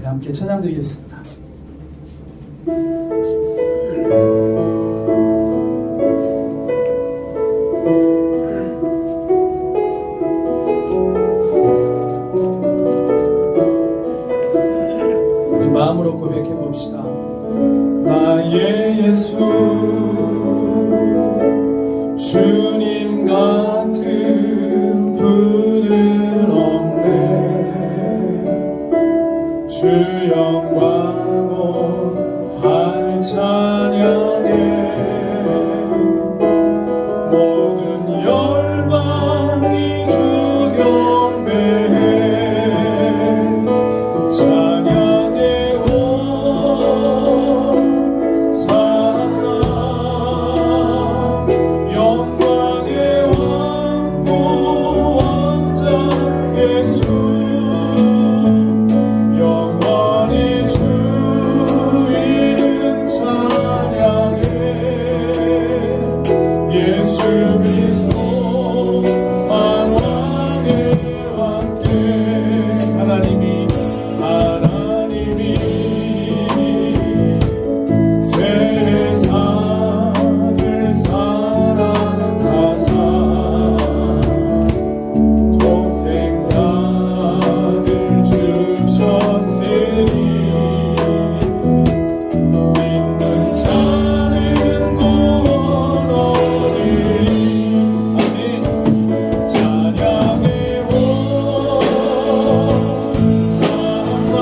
네, 함께 찬양 드리겠습니다. 우리 마음으로 고백해 봅시다. 나의 예수 주님 같은 분은 없네. 주 영광을 찬양해. 모든 열방이 주 경배해. 찬양의 원 산나 영광의 왕 구원자 예수 영원히 주 이름 찬양해. 예수 그리스도 만왕의 왕께 하나님이 세상을 사랑하사 독생자를 주셨으니 믿는 자는 구원 얻으리. 아멘. 찬양의 원 산나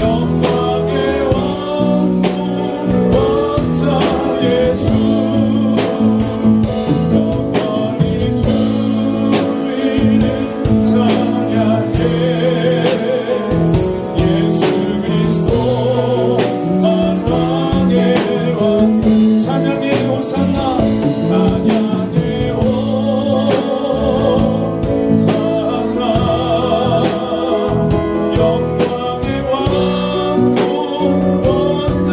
영광의 왕 구원자 예수 영원히 주 이름 찬양해. 예수 그리스도 만왕의 왕 찬양의 호산나 찬양의 호산나 영광의 왕 구원자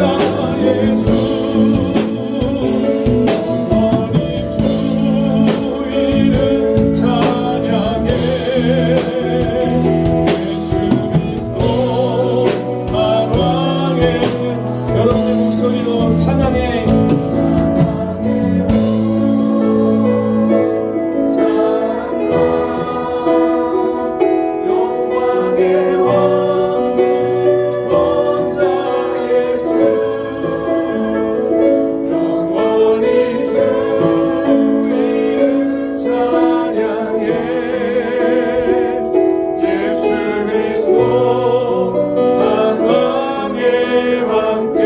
예수 영원히 주 이름 찬양해. 예수 그리스도 만왕의 여러분의 목소리로 찬양해. 영광의 왕 구원자 예수 영원히 주 이름 찬양해. 예수 그리스도 만왕의 왕께.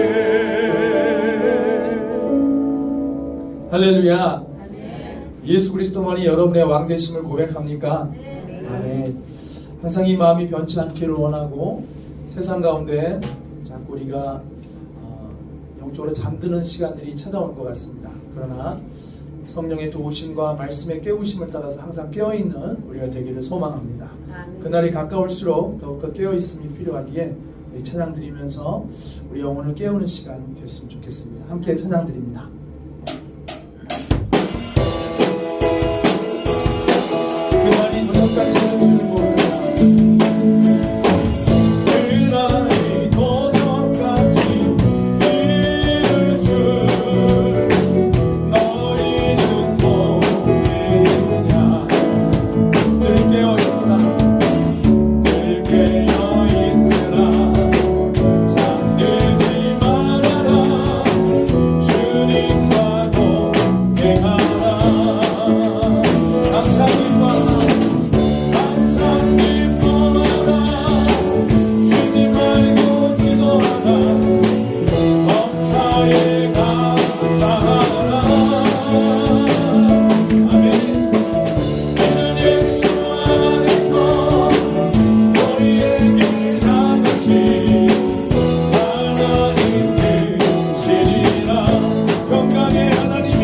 할렐루야. 예수 그리스도만이 여러분의 왕 되심을 고백합니까? 아멘. 항상 이 마음이 변치 않기를 원하고 세상 가운데 자꾸 우리가 영적으로 잠드는 시간들이 찾아오는 것 같습니다. 그러나 성령의 도우심과 말씀의 깨우심을 따라서 항상 깨어있는 우리가 되기를 소망합니다. 그날이 가까울수록 더욱더 깨어있음이 필요하기에 우리 찬양 드리면서 우리 영혼을 깨우는 시간 됐으면 좋겠습니다. 함께 찬양 드립니다. 그날이 도적같이 주는 곳이라. 그날이 도적같이 이를 줄 너희는 모르느냐. 늘 깨어있으라 늘 깨어있으라 잠들지 말아라. 주님과 동행하라. 항상 기뻐하라 항상 기뻐하라. 쉬지 말고 기도하라. 범사에 감사하라. 아멘. 너는 예수 안에서 너희의 길 나가시 하나님 되시리라. 평강의 하나님이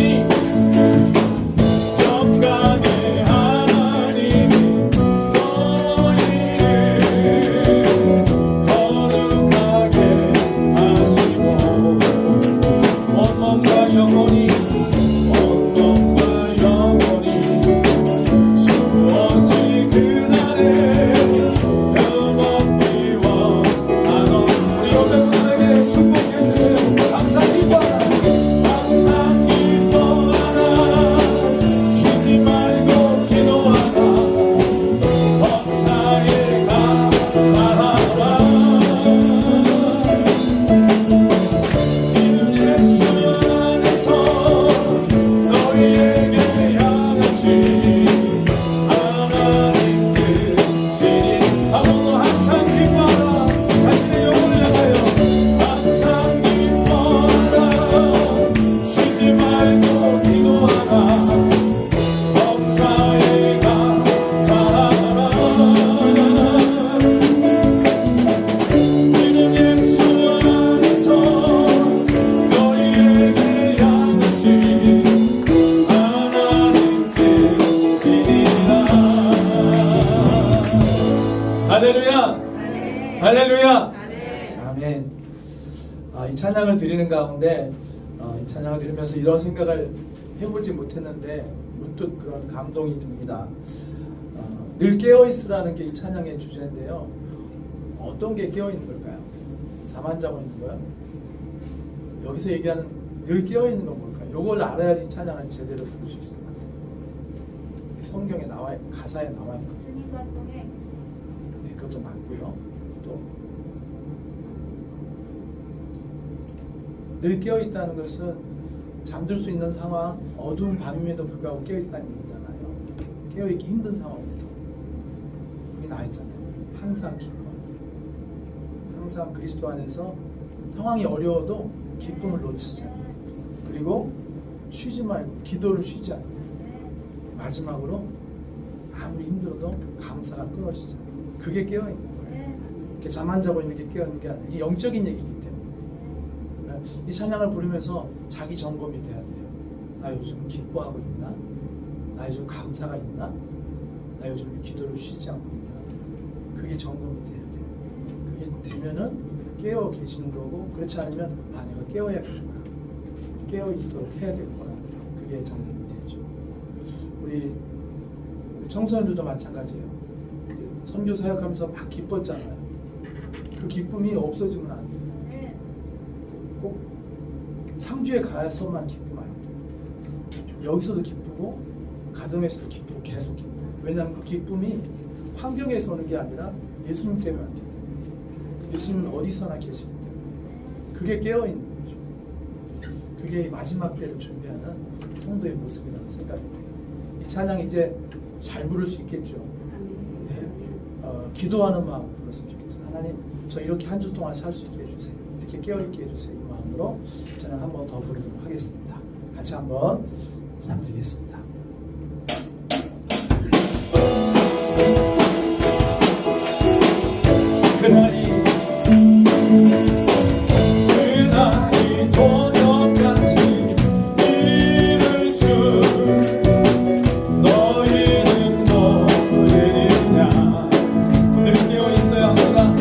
할렐루야. 아멘. 아멘. 이 찬양을 드리는 가운데 이 찬양을 들으면서 이런 생각을 해보지 못했는데 문득 그런 감동이 듭니다. 늘 깨어있으라는 게 이 찬양의 주제인데요. 어떤 게 깨어있는 걸까요? 잠 안 자고 있는 거요? 여기서 얘기하는 늘 깨어있는 건 뭘까요? 이걸 알아야지 찬양을 제대로 부를 수 있을 것 같아요. 성경에 나와, 가사에 나와 있거든요. 주님과 동행. 네, 그것도 맞고요. 또 늘 깨어있다는 것은 잠들 수 있는 상황, 어두운 밤임에도 불구하고 깨어있다는 얘기잖아요. 깨어있기 힘든 상황에도 여기 나와있잖아요. 항상 기뻐. 항상 그리스도 안에서 상황이 어려워도 기쁨을 놓치지 않고, 그리고 쉬지 말고 기도를 쉬지 않고, 마지막으로 아무리 힘들어도 감사가 끊어지지 않고, 그게 깨어있는 거예요. 이렇게 잠 안 자고 있는 게 깨어있는 게 아니라 이 영적인 얘기이기 때문에 이 찬양을 부르면서 자기 점검이 돼야 돼요. 나 요즘 기뻐하고 있나? 나 요즘 감사가 있나? 나 요즘 기도를 쉬지 않고 있나? 그게 점검이 돼야 돼요. 그게 되면은 깨어 계시는 거고, 그렇지 않으면 내가 깨어야겠구나, 깨어 있도록 해야겠구나, 그게 점검이 되죠. 우리 청소년들도 마찬가지예요. 선교 사역하면서 막 기뻤잖아요. 그 기쁨이 없어지면 안 돼요. 꼭 상주에 가서만 기쁘면 안 돼요. 여기서도 기쁘고 가정에서도 기쁘고 계속 기쁘고. 왜냐하면 그 기쁨이 환경에서 오는 게 아니라 예수님 때문에 왔기 때문에, 예수님은 어디서나 계시기 때문에 그게 깨어있는 거죠. 그게 마지막 때를 준비하는 성도의 모습이라고 생각이 돼요. 이 찬양 이제 잘 부를 수 있겠죠. 네. 기도하는 마음으로 불렀으면 좋겠어요. 하나님, 저 이렇게 한 주 동안 살 수 있게 해주세요. 이렇게 깨어있게 해주세요. 이 마음으로 찬양 한 번 더 부르도록 하겠습니다. 같이 한번 찬양 드리겠습니다. 그날이 도적같이 이를 주 너희는 모르느냐. 늘 깨어있어야 합니다.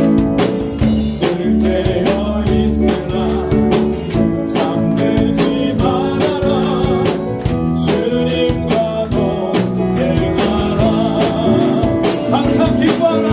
늘 깨어있으라. 잠들지 말아라. 주님과 동행하라. 항상 기뻐하라.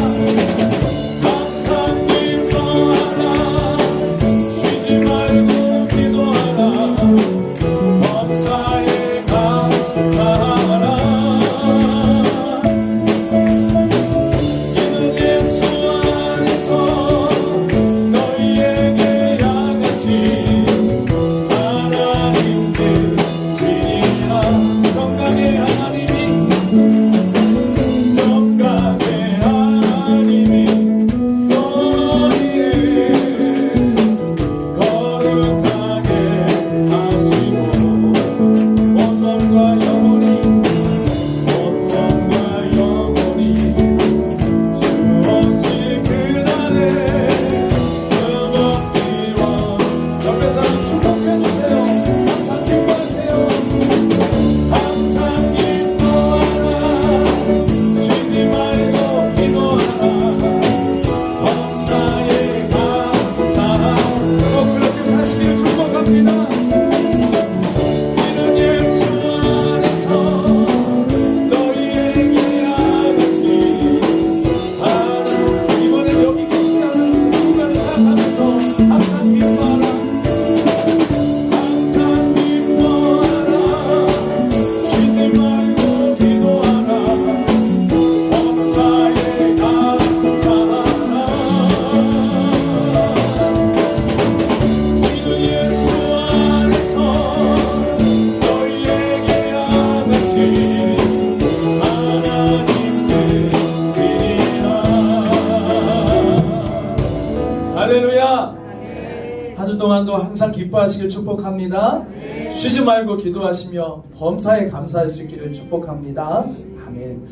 한 주 동안도 항상 기뻐하시길 축복합니다. 쉬지 말고 기도하시며 범사에 감사할 수 있기를 축복합니다. 아멘.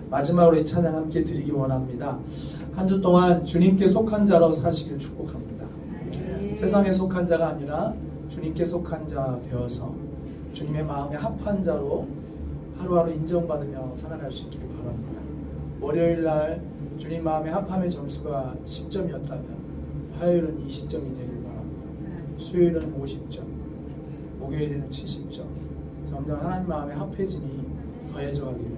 마지막으로 이 찬양 함께 드리기 원합니다. 한 주 동안 주님께 속한 자로 사시길 축복합니다. 세상에 속한 자가 아니라 주님께 속한 자 되어서 주님의 마음에 합한 자로 하루하루 인정받으며 살아갈 수 있기를 바랍니다. 월요일 날 주님 마음에 합함의 점수가 10점이었다면 화요일은 20점이 되길 바라고요. 수요일은 50점, 목요일에는 70점. 점점 하나님 마음에 합해짐이 더해져 가기를,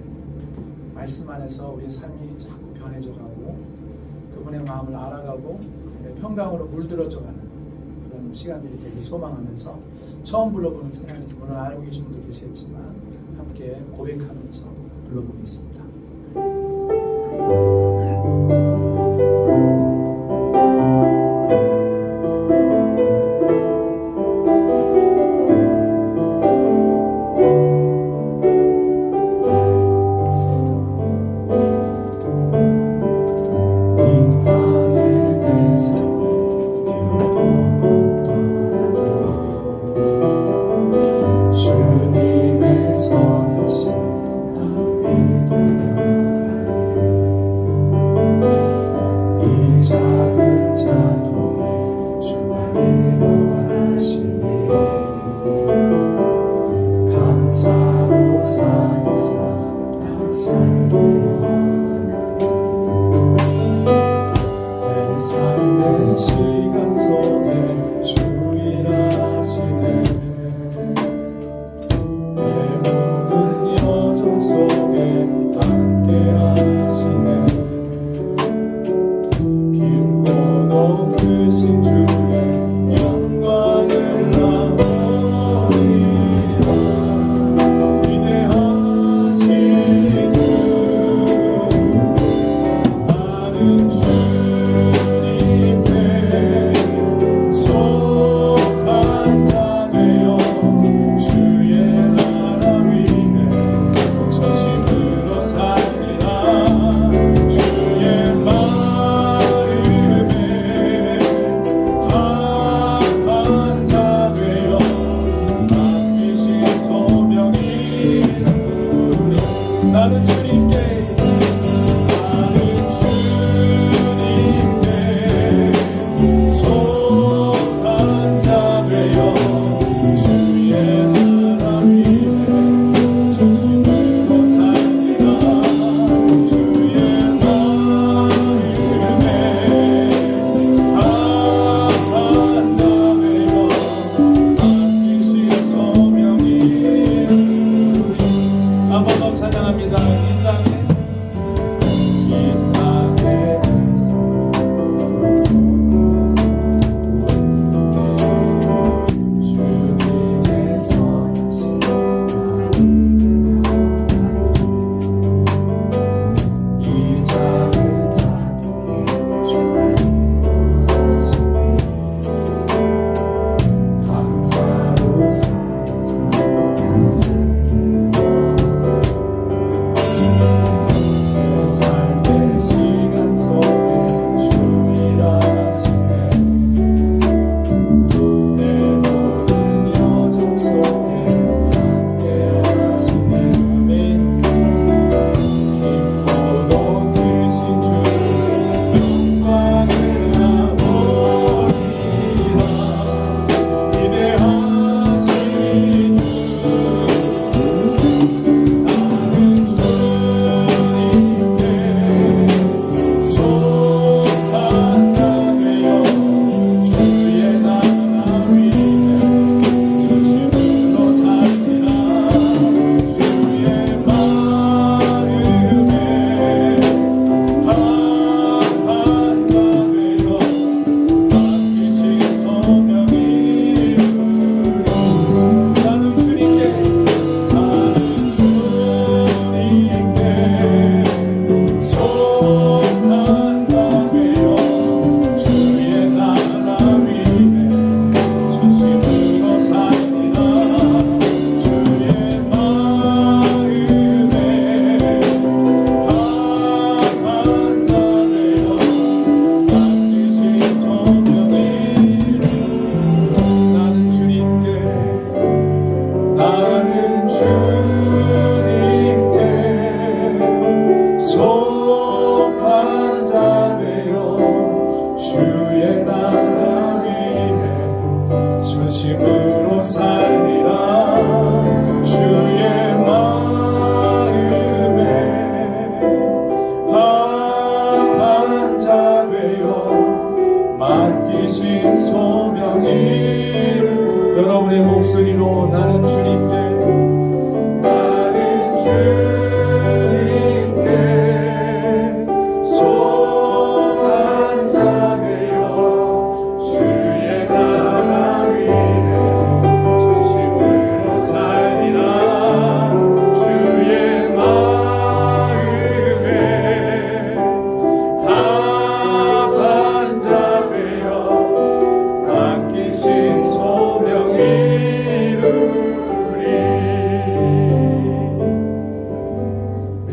말씀 안에서 우리의 삶이 자꾸 변해져 가고 그분의 마음을 알아가고 그분의 평강으로 물들어져 가는 그런 시간들이 되길 소망하면서 처음 불러보는 찬양인지 물론 알고 계신 분도 계시겠지만 함께 고백하면서 불러보겠습니다.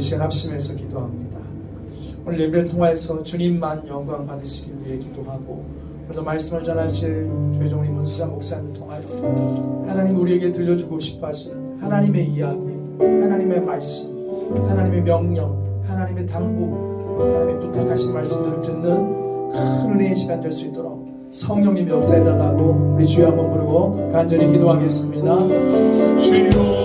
이 시간 합심해서 기도합니다. 오늘 예배를 통하여서 주님만 영광 받으시길 위해 기도하고, 오늘도 말씀을 전하실 조혜종 우리 문수자 목사님을 통하여 하나님 우리에게 들려주고 싶어 하신 하나님의 이야기, 하나님의 말씀, 하나님의 명령, 하나님의 당부, 하나님의 부탁하신 말씀들을 듣는 큰 은혜의 시간 될 수 있도록 성령님 역사해달라고 우리 주여 한번 부르고 간절히 기도하겠습니다. 주여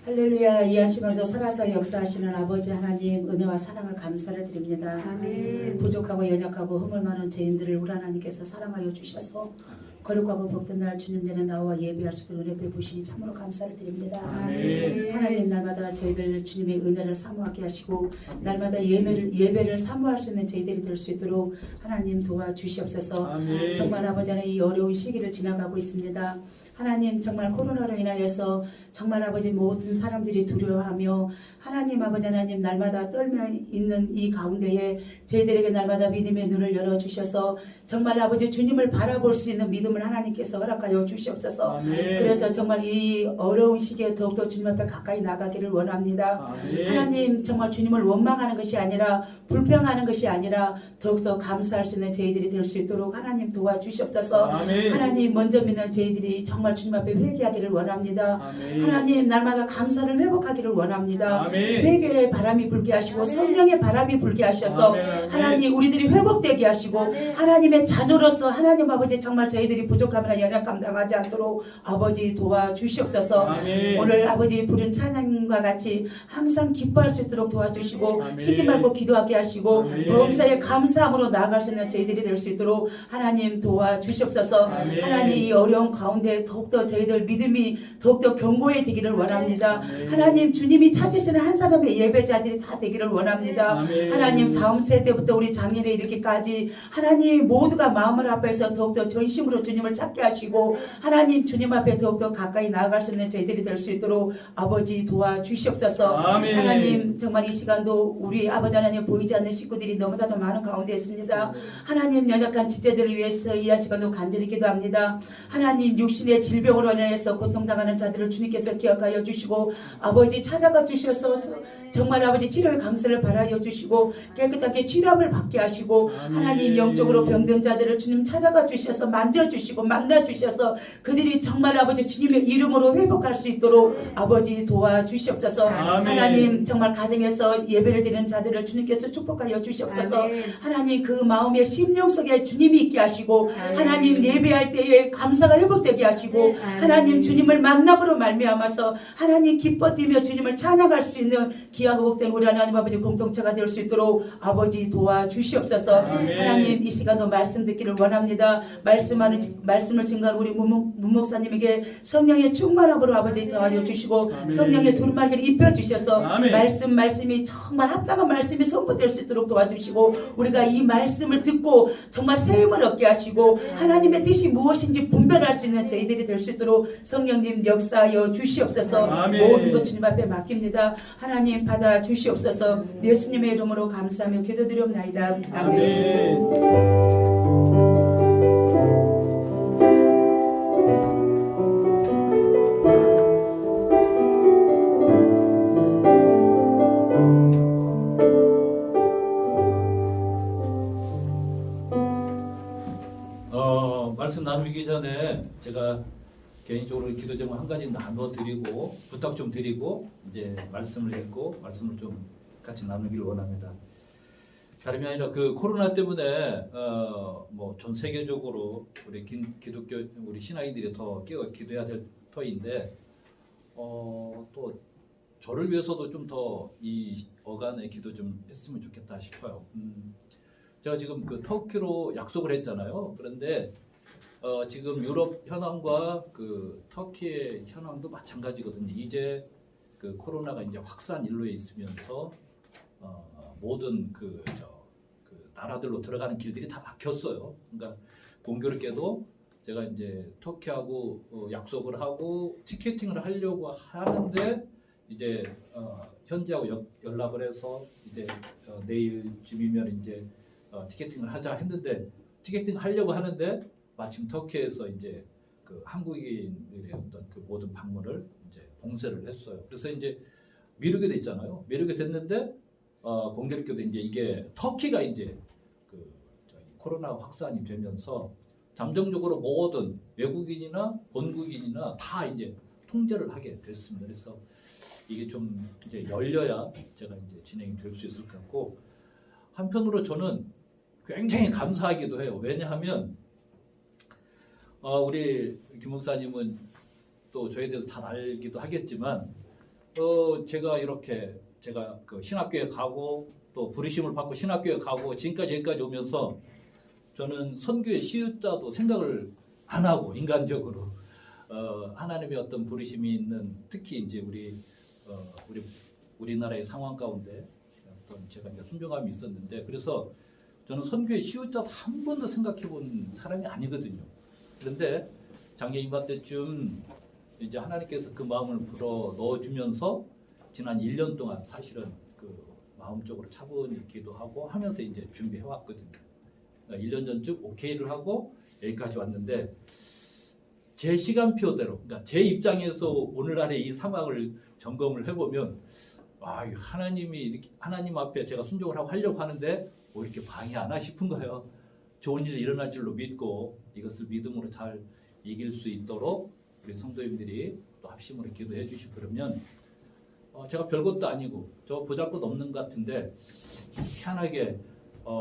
할렐루야. 이 시간도 살아서 역사하시는 아버지 하나님 은혜와 사랑을 감사를 드립니다. 아멘. 부족하고 연약하고 허물 많은 죄인들을 우리 하나님께서 사랑하여 주셔서 거룩하고 복된 날 주님 전에 나와 예배할 수 있는 은혜 베푸시니 참으로 감사를 드립니다. 아멘. 하나님 날마다 저희들 주님의 은혜를 사모하게 하시고 날마다 예배를 사모할 수 있는 저희들이 될 수 있도록 하나님 도와주시옵소서. 아멘. 정말 아버지 하나님 이 어려운 시기를 지나가고 있습니다. 하나님 정말 코로나로 인하여서 정말 아버지 모든 사람들이 두려워하며 하나님 아버지 하나님 날마다 떨며 있는 이 가운데에 저희들에게 날마다 믿음의 눈을 열어주셔서 정말 아버지 주님을 바라볼 수 있는 믿음을 하나님께서 허락하여 주시옵소서. 아멘. 그래서 정말 이 어려운 시기에 더욱더 주님 앞에 가까이 나가기를 원합니다. 아멘. 하나님 정말 주님을 원망하는 것이 아니라 불평하는 것이 아니라 더욱더 감사할 수 있는 저희들이 될 수 있도록 하나님 도와주시옵소서. 아멘. 하나님 먼저 믿는 저희들이 정말 주님 앞에 회개하기를 원합니다. 아멘. 하나님 날마다 감사를 회복하기를 원합니다. 아멘. 회개의 바람이 불게 하시고 아멘. 성령의 바람이 불게 하셔서 아멘. 아멘. 하나님 우리들이 회복되게 하시고 아멘. 하나님의 자녀로서 하나님 아버지 정말 저희들이 부족함이나 연약감 당하지 않도록 아버지 도와주시옵소서. 아멘. 오늘 아버지 부른 찬양과 같이 항상 기뻐할 수 있도록 도와주시고 아멘. 쉬지 말고 기도하게 하시고 아멘. 범사에 감사함으로 나아갈 수 있는 저희들이 될 수 있도록 하나님 도와주시옵소서. 아멘. 하나님 이 어려운 가운데 더욱더 저희들 믿음이 더욱더 견고해지기를 원합니다. 아멘. 하나님 주님이 찾으시는 한 사람의 예배자들이 다 되기를 원합니다. 아멘. 하나님 다음 세대부터 우리 작년에 이렇게까지 하나님 모두가 마음을 앞에서 더욱더 전심으로 주님을 찾게 하시고 하나님 주님 앞에 더욱더 가까이 나아갈 수 있는 저희들이 될 수 있도록 아버지 도와주시옵소서. 아멘. 하나님 정말 이 시간도 우리 아버지 하나님 보이지 않는 식구들이 너무나도 많은 가운데 있습니다. 하나님 연약한 지체들을 위해서 이 시간도 간절히 기도합니다. 하나님 육신의 질병으로 인해서 고통당하는 자들을 주님께서 기억하여 주시고 아버지 찾아가 주셔서 정말 아버지 치료의 감사를 바라여 주시고 깨끗하게 치료함을 받게 하시고 아멘. 하나님 영적으로 병든 자들을 주님 찾아가 주셔서 만져주시고 만나주셔서 그들이 정말 아버지 주님의 이름으로 회복할 수 있도록 아버지 도와주시옵소서. 아멘. 하나님 정말 가정에서 예배를 드리는 자들을 주님께서 축복하여 주시옵소서. 아멘. 하나님 그 마음의 심령 속에 주님이 있게 하시고 아멘. 하나님 예배할 때에 감사가 회복되게 하시고 아멘. 하나님 주님을 만남으로 말미암아서 하나님 기뻐 뛰며 주님을 찬양할 수 있는 귀하고 복된 우리 하나님 아버지 공동체가 될 수 있도록 아버지 도와주시옵소서. 아멘. 하나님 이 시간도 말씀 듣기를 원합니다. 말씀을 증거한 우리 문목사님에게 성령의 충만함으로 아버지 도와줘 주시고 아멘. 성령의 두루마리를 입혀 주셔서 아멘. 말씀이 정말 합당한 말씀이 선포될 수 있도록 도와주시고 우리가 이 말씀을 듣고 정말 새 힘을 얻게 하시고 하나님의 뜻이 무엇인지 분별할 수 있는 저희들이 될 수 있도록 성령님 역사하여 주시옵소서. 아멘. 모든 것 주님 앞에 맡깁니다. 하나님 받아 주시옵소서. 예수님의 이름으로 감사하며 기도드리옵나이다. 아멘. 아멘. 말씀 나누기 전에 제가 개인적으로 기도 제목 한 가지 나눠드리고 부탁 좀 드리고 이제 말씀을 읽고 말씀을 좀 같이 나누기를 원합니다. 다름이 아니라 그 코로나 때문에 뭐 전 세계적으로 우리 기독교 우리 신앙인들이 더 깨어 기도해야 될 터인데 또 저를 위해서도 좀 더 이 어간의 기도 좀 했으면 좋겠다 싶어요. 제가 지금 그 터키로 약속을 했잖아요. 그런데 지금 유럽 현황과 그 터키의 현황도 마찬가지거든요. 이제 그 코로나가 이제 확산 일로에 있으면서 모든 그 나라들로 들어가는 길들이 다 막혔어요. 그러니까 공교롭게도 제가 이제 터키하고 약속을 하고 티켓팅을 하려고 하는데 이제 현지하고 연락을 해서 이제 내일쯤이면 이제 티켓팅을 하자 했는데 티켓팅 하려고 하는데 마침 터키에서 이제 그 한국인들의 어떤 그 모든 방문을 이제 봉쇄를 했어요. 그래서 이제 미루게 됐잖아요. 미루게 됐는데 공교롭게도 이제 이게 터키가 이제 그 코로나 확산이 되면서 잠정적으로 모든 외국인이나 본국인이나 다 이제 통제를 하게 됐습니다. 그래서 이게 좀 이제 열려야 제가 이제 진행이 될 수 있을 것 같고 한편으로 저는 굉장히 감사하기도 해요. 왜냐하면 우리 김 목사님은 또 저에 대해서 잘 알기도 하겠지만 제가 이렇게 제가 그 신학교에 가고 또 부르심을 받고 신학교에 가고 지금까지 여기까지 오면서 저는 선교의 시유자도 생각을 안 하고 인간적으로 하나님의 어떤 부르심이 있는 특히 이제 우리나라의 상황 가운데 어떤 제가 이제 순종함이 있었는데 그래서 저는 선교의 시유자도 한 번도 생각해 본 사람이 아니거든요. 그런데 작년 이맘때쯤 이제 하나님께서 그 마음을 불어 넣어주면서 지난 1년 동안 사실은 그 마음적으로 차분히 기도하고 하면서 이제 준비해 왔거든요. 1년 전쯤 오케이를 하고 여기까지 왔는데 제 시간표대로 그러니까 제 입장에서 오늘날의 이 상황을 점검을 해보면 하나님이 이렇게 하나님 앞에 제가 순종을 하고 하려고 하는데 뭐 이렇게 방해 안 하나 싶은 거예요. 좋은 일이 일어날 줄로 믿고 이것을 믿음으로 잘 이길 수 있도록 우리 성도님들이 또 합심으로 기도해 주시고 그러면 제가 별것도 아니고 저 보잘것 없는 것 같은데 희한하게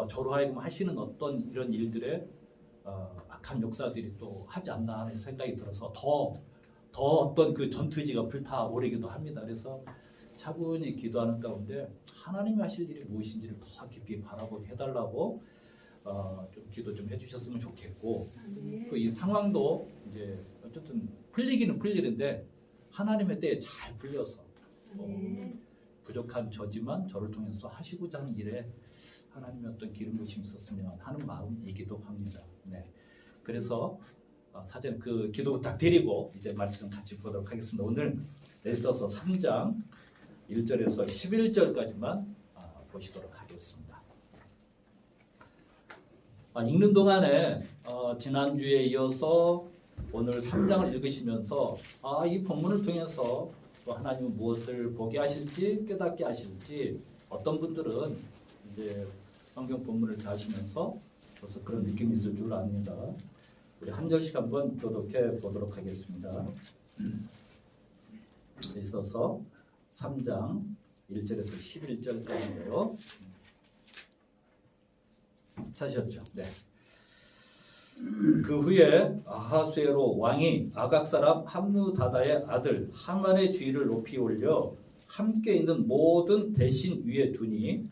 저로 하여금 하시는 어떤 이런 일들에 악한 역사들이 또 하지 않나 하는 생각이 들어서 더 어떤 그 전투지가 불타오르기도 합니다. 그래서 차분히 기도하는 가운데 하나님이 하실 일이 무엇인지를 더 깊이 바라보게 해달라고 좀 기도 좀 해주셨으면 좋겠고 또 이 상황도 이제 어쨌든 풀리기는 풀리는데 하나님의 때에 잘 풀려서 부족한 저지만 저를 통해서 하시고자 하는 일에 하나님의 어떤 기름 부심이 있었으면 하는 마음이기도 합니다. 네, 그래서 사전 그 기도 부탁드리고 이제 말씀 같이 보도록 하겠습니다. 오늘 에스더서 3장 1절에서 11절까지만 보시도록 하겠습니다. 읽는 동안에 지난주에 이어서 오늘 3장을 읽으시면서 이 본문을 통해서 또 하나님은 무엇을 보게 하실지 깨닫게 하실지 어떤 분들은 이제 성경 본문을 다시면서 벌써 그런 느낌이 있을 줄 압니다. 우리 한 절씩 한번 교독해 보도록 하겠습니다. 에스더서 3장 1절에서 11절까지인데요. 찾으셨죠? 네. 그 후에 아하수에로 왕이 아각 사람 함누다다의 아들 하만의 주의를 높이 올려 함께 있는 모든 대신 위에 두니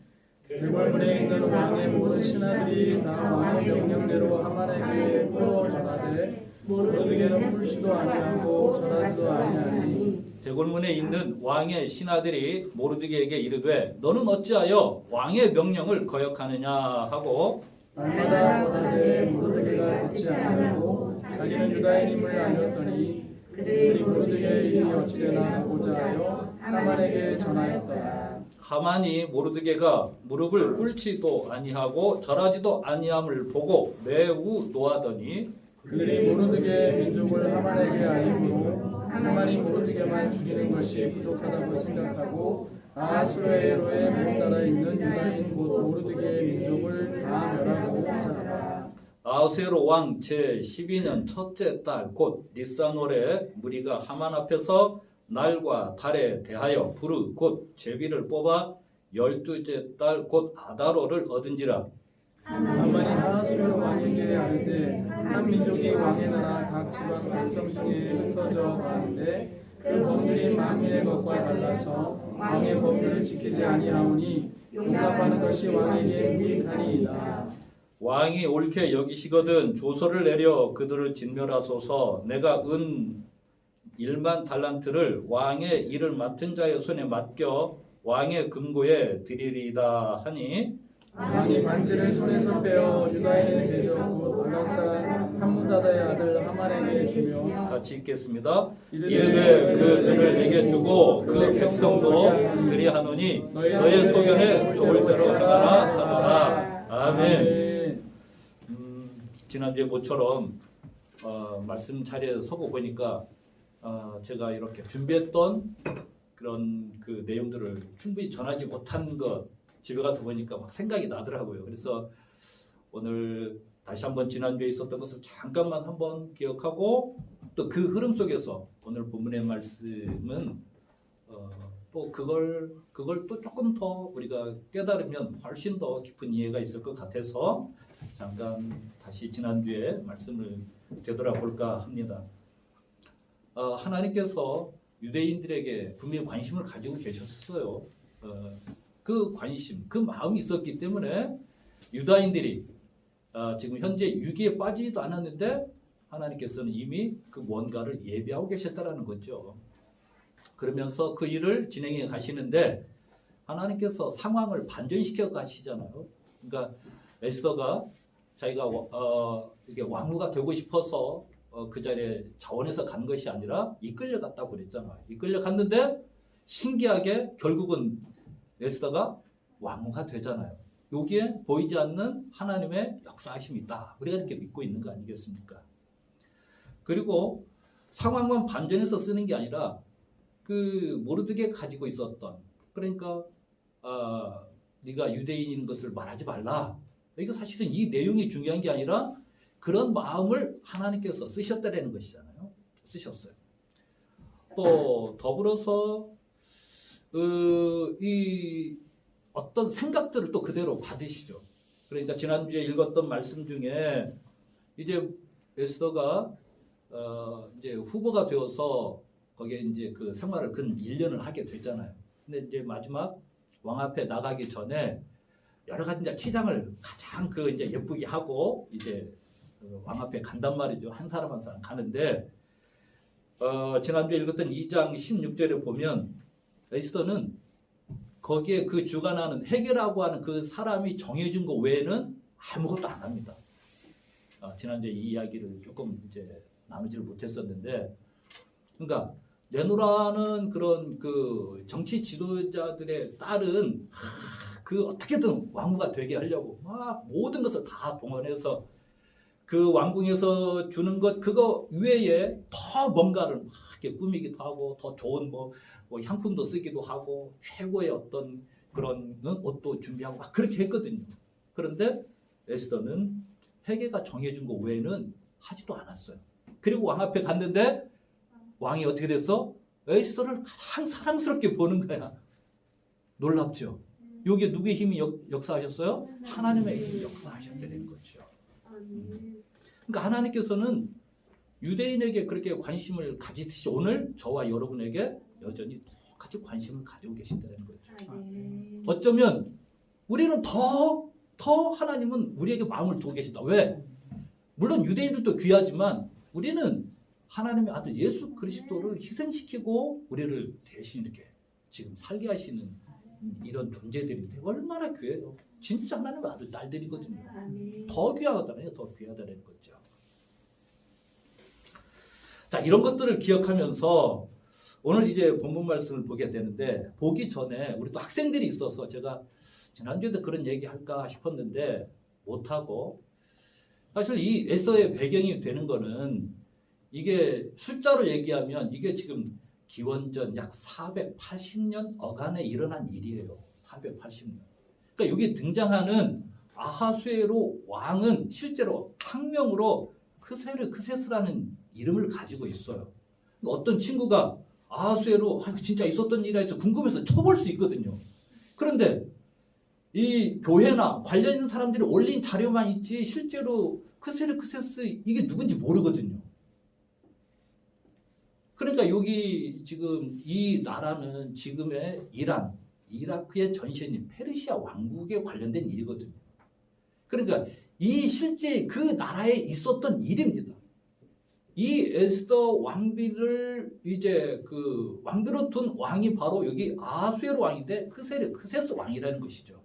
대궐문에 있는 왕의 모든 신하들이 다 왕의 명령대로 하만에게 끌어 전하되 모르드게는 풀지도 아니하고 전하지도 아니하니 대궐문에 있는 왕의 신하들이 모르드게에게 이르되 너는 어찌하여 왕의 명령을 거역하느냐 하고 날마다 원하되 모르드게가 듣지 아니하고 자기는 유다인임을 알렸더니 그들이 모르드게의 일이 어찌되나 보자 하여 하만에게 전하였더라. 하만이 모르드게가 무릎을 꿇지도 아니하고 절하지도 아니함을 보고 매우 노하더니 그들이 모르드게의 민족을 하만에게 알림으로 하만이 모르드게만 죽이는 것이 부족하다고 생각하고 아하수에로에 못 따라 있는 유다인 곧 모르드게의 민족을 다 멸하고 하더라. 아하수에로 왕 제12년 첫째 달 곧 니산월에 무리가 하만 앞에서 날과 달에 대하여 부르 곧 제비를 뽑아 12째 달 곧 아다로를 얻은지라. 하만이 아하수에로 왕에게 아뢰되 한 민족이 왕의 나라 각 지방 백성 중에 흩어져 가는데 그 법률이 만민의 것과 달라서 왕의 법률을 지키지 아니하오니 용납하는 것이 왕에게 무익하니이다. 왕이 옳게 여기시거든 조서를 내려 그들을 진멸하소서. 내가 은 1만 달란트를 왕의 일을 맡은 자의 손에 맡겨 왕의 금고에 드리리다 하니 왕이 반지를 손에서 빼어 유다인의 대적 곧 아각 사람 함무다다의 아들 하만에게 주며 같이 읽겠습니다. 이르되 그 은을 내게 주고 그 백성도 그리하노니 너의 소견에 좋을 대로 행하라 하더라. 아멘. 지난주에 모처럼 말씀 자리에 서고 보니까 제가 이렇게 준비했던 그런 그 내용들을 충분히 전하지 못한 것 집에 가서 보니까 막 생각이 나더라고요. 그래서 오늘 다시 한번 지난주에 있었던 것을 잠깐만 한번 기억하고 또 그 흐름 속에서 오늘 본문의 말씀은 또 그걸 또 조금 더 우리가 깨달으면 훨씬 더 깊은 이해가 있을 것 같아서 잠깐 다시 지난주에 말씀을 되돌아볼까 합니다. 하나님께서 유대인들에게 분명히 관심을 가지고 계셨어요. 그 관심, 그 마음이 있었기 때문에 유다인들이 지금 현재 위기에 빠지지도 않았는데 하나님께서는 이미 그 뭔가를 예비하고 계셨다라는 거죠. 그러면서 그 일을 진행해 가시는데 하나님께서 상황을 반전시켜 가시잖아요. 그러니까 에스더가 자기가 이게 왕후가 되고 싶어서 그 자리에 자원해서 간 것이 아니라 이끌려 갔다고 그랬잖아요. 이끌려 갔는데 신기하게 결국은 에스더가 왕후가 되잖아요. 여기에 보이지 않는 하나님의 역사하심이 있다. 우리가 이렇게 믿고 있는 거 아니겠습니까? 그리고 상황만 반전해서 쓰는 게 아니라 그 모르드게 가지고 있었던 그러니까 네가 유대인인 것을 말하지 말라. 이거 사실은 이 내용이 중요한 게 아니라 그런 마음을 하나님께서 쓰셨다라는 것이잖아요. 쓰셨어요. 또 더불어서 이 어떤 생각들을 또 그대로 받으시죠. 그러니까 지난주에 읽었던 말씀 중에 이제 에스더가 이제 후보가 되어서 거기에 이제 그 생활을 근 1년을 하게 되잖아요. 근데 이제 마지막 왕 앞에 나가기 전에 여러 가지 이제 치장을 가장 그 이제 예쁘게 하고 이제 왕 앞에 간단 말이죠. 한 사람 한 사람 가는데 지난주에 읽었던 2장 16절에 보면 에스더는 거기에 그 주관하는 헤게라고 하는 그 사람이 정해준 것 외에는 아무것도 안 합니다. 지난주에 이 이야기를 조금 이제 나누지를 못했었는데, 그러니까 내노라는 그런 그 정치 지도자들의 딸은 그 어떻게든 왕후가 되게 하려고 막 모든 것을 다 동원해서 그 왕궁에서 주는 것 그거 외에 더 뭔가를 막 이렇게 꾸미기도 하고 더 좋은 뭐 향품도 쓰기도 하고 최고의 어떤 그런 옷도 준비하고 막 그렇게 했거든요. 그런데 에스더는 헤게가 정해준 것 외에는 하지도 않았어요. 그리고 왕 앞에 갔는데 왕이 어떻게 됐어? 에스더를 가장 사랑스럽게 보는 거야. 놀랍죠? 여기에 누구의 힘이 역사하셨어요? 하나님의 힘이 역사하셨다는 거죠. 그러니까 하나님께서는 유대인에게 그렇게 관심을 가지듯이 오늘 저와 여러분에게 여전히 똑같이 관심을 가지고 계신다는 거죠. 어쩌면 우리는 더 하나님은 우리에게 마음을 두고 계신다. 왜? 물론 유대인들도 귀하지만 우리는 하나님의 아들 예수 그리스도를 희생시키고 우리를 대신 이렇게 지금 살게 하시는 이런 존재들인데 얼마나 귀해요. 진짜 하나님의 아들 딸들이거든요. 더 귀하다는 더 귀하다는 거죠. 자, 이런 것들을 기억하면서 오늘 이제 본문 말씀을 보게 되는데 보기 전에 우리 또 학생들이 있어서 제가 지난주에도 그런 얘기 할까 싶었는데 못하고 사실 이 에스더의 배경이 되는 거는 이게 숫자로 얘기하면 이게 지금 기원전 약 480년 어간에 일어난 일이에요. 480년. 그러니까 여기 등장하는 아하수에로 왕은 실제로 학명으로 크세스라는 이름을 가지고 있어요. 어떤 친구가 아하수에로 진짜 있었던 일이라 해서 궁금해서 쳐볼 수 있거든요. 그런데 이 교회나 관련 있는 사람들이 올린 자료만 있지 실제로 크세스 이게 누군지 모르거든요. 그러니까 여기 지금 이 나라는 지금의 이란, 이라크의 전신인 페르시아 왕국에 관련된 일이거든요. 그러니까 이 실제 그 나라에 있었던 일입니다. 이 에스더 왕비를 이제 그 왕비로 둔 왕이 바로 여기 아하수에로 왕인데 크세스 왕이라는 것이죠.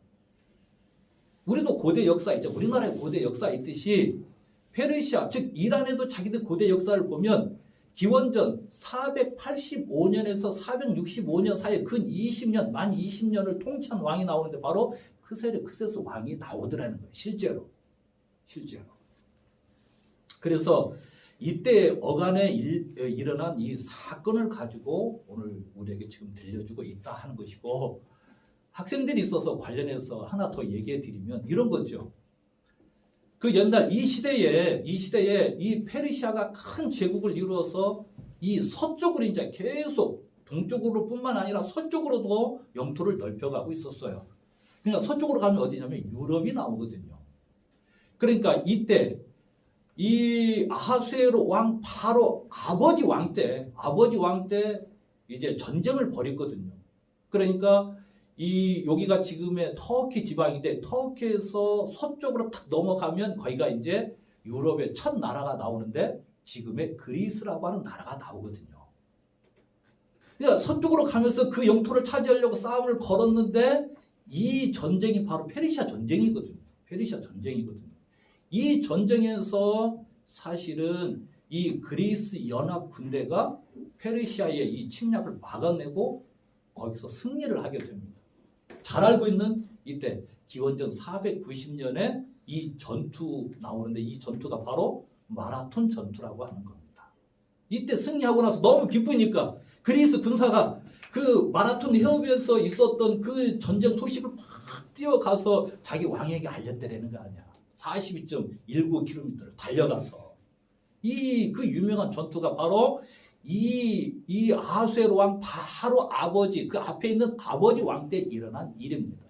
우리도 고대 역사 있죠. 우리나라의 고대 역사 있듯이 페르시아 즉 이란에도 자기들 고대 역사를 보면 기원전 485년에서 465년 사이에 근 20년, 만 20년을 통치한 왕이 나오는데 바로 크세스 왕이 나오더라는 거예요. 실제로. 그래서 이때 어간에 일어난 이 사건을 가지고 오늘 우리에게 지금 들려주고 있다 하는 것이고, 학생들이 있어서 관련해서 하나 더 얘기해 드리면 이런 거죠. 그 옛날 이 시대에 이 페르시아가 큰 제국을 이루어서 이 서쪽으로 이제 계속 동쪽으로 뿐만 아니라 서쪽으로도 영토를 넓혀가고 있었어요. 그러니까 서쪽으로 가면 어디냐면 유럽이 나오거든요. 그러니까 이때 이 아하수에로 왕 바로 아버지 왕 때 이제 전쟁을 벌였거든요. 그러니까 이 여기가 지금의 터키 지방인데 터키에서 서쪽으로 탁 넘어가면 거기가 이제 유럽의 첫 나라가 나오는데 지금의 그리스라고 하는 나라가 나오거든요. 그러니까 서쪽으로 가면서 그 영토를 차지하려고 싸움을 걸었는데 이 전쟁이 바로 페르시아 전쟁이거든요. 이 전쟁에서 사실은 이 그리스 연합 군대가 페르시아의 이 침략을 막아내고 거기서 승리를 하게 됩니다. 잘 알고 있는 이때 기원전 490년에 이 전투 나오는데 이 전투가 바로 마라톤 전투라고 하는 겁니다. 이때 승리하고 나서 너무 기쁘니까 그리스 군사가 그 마라톤 해협에서 있었던 그 전쟁 소식을 막 뛰어가서 자기 왕에게 알렸다라는 거 아니야. 42.19km를 달려가서 그 유명한 전투가 바로 이 아하수에로 왕 바로 아버지 그 앞에 있는 아버지 왕 때 일어난 일입니다.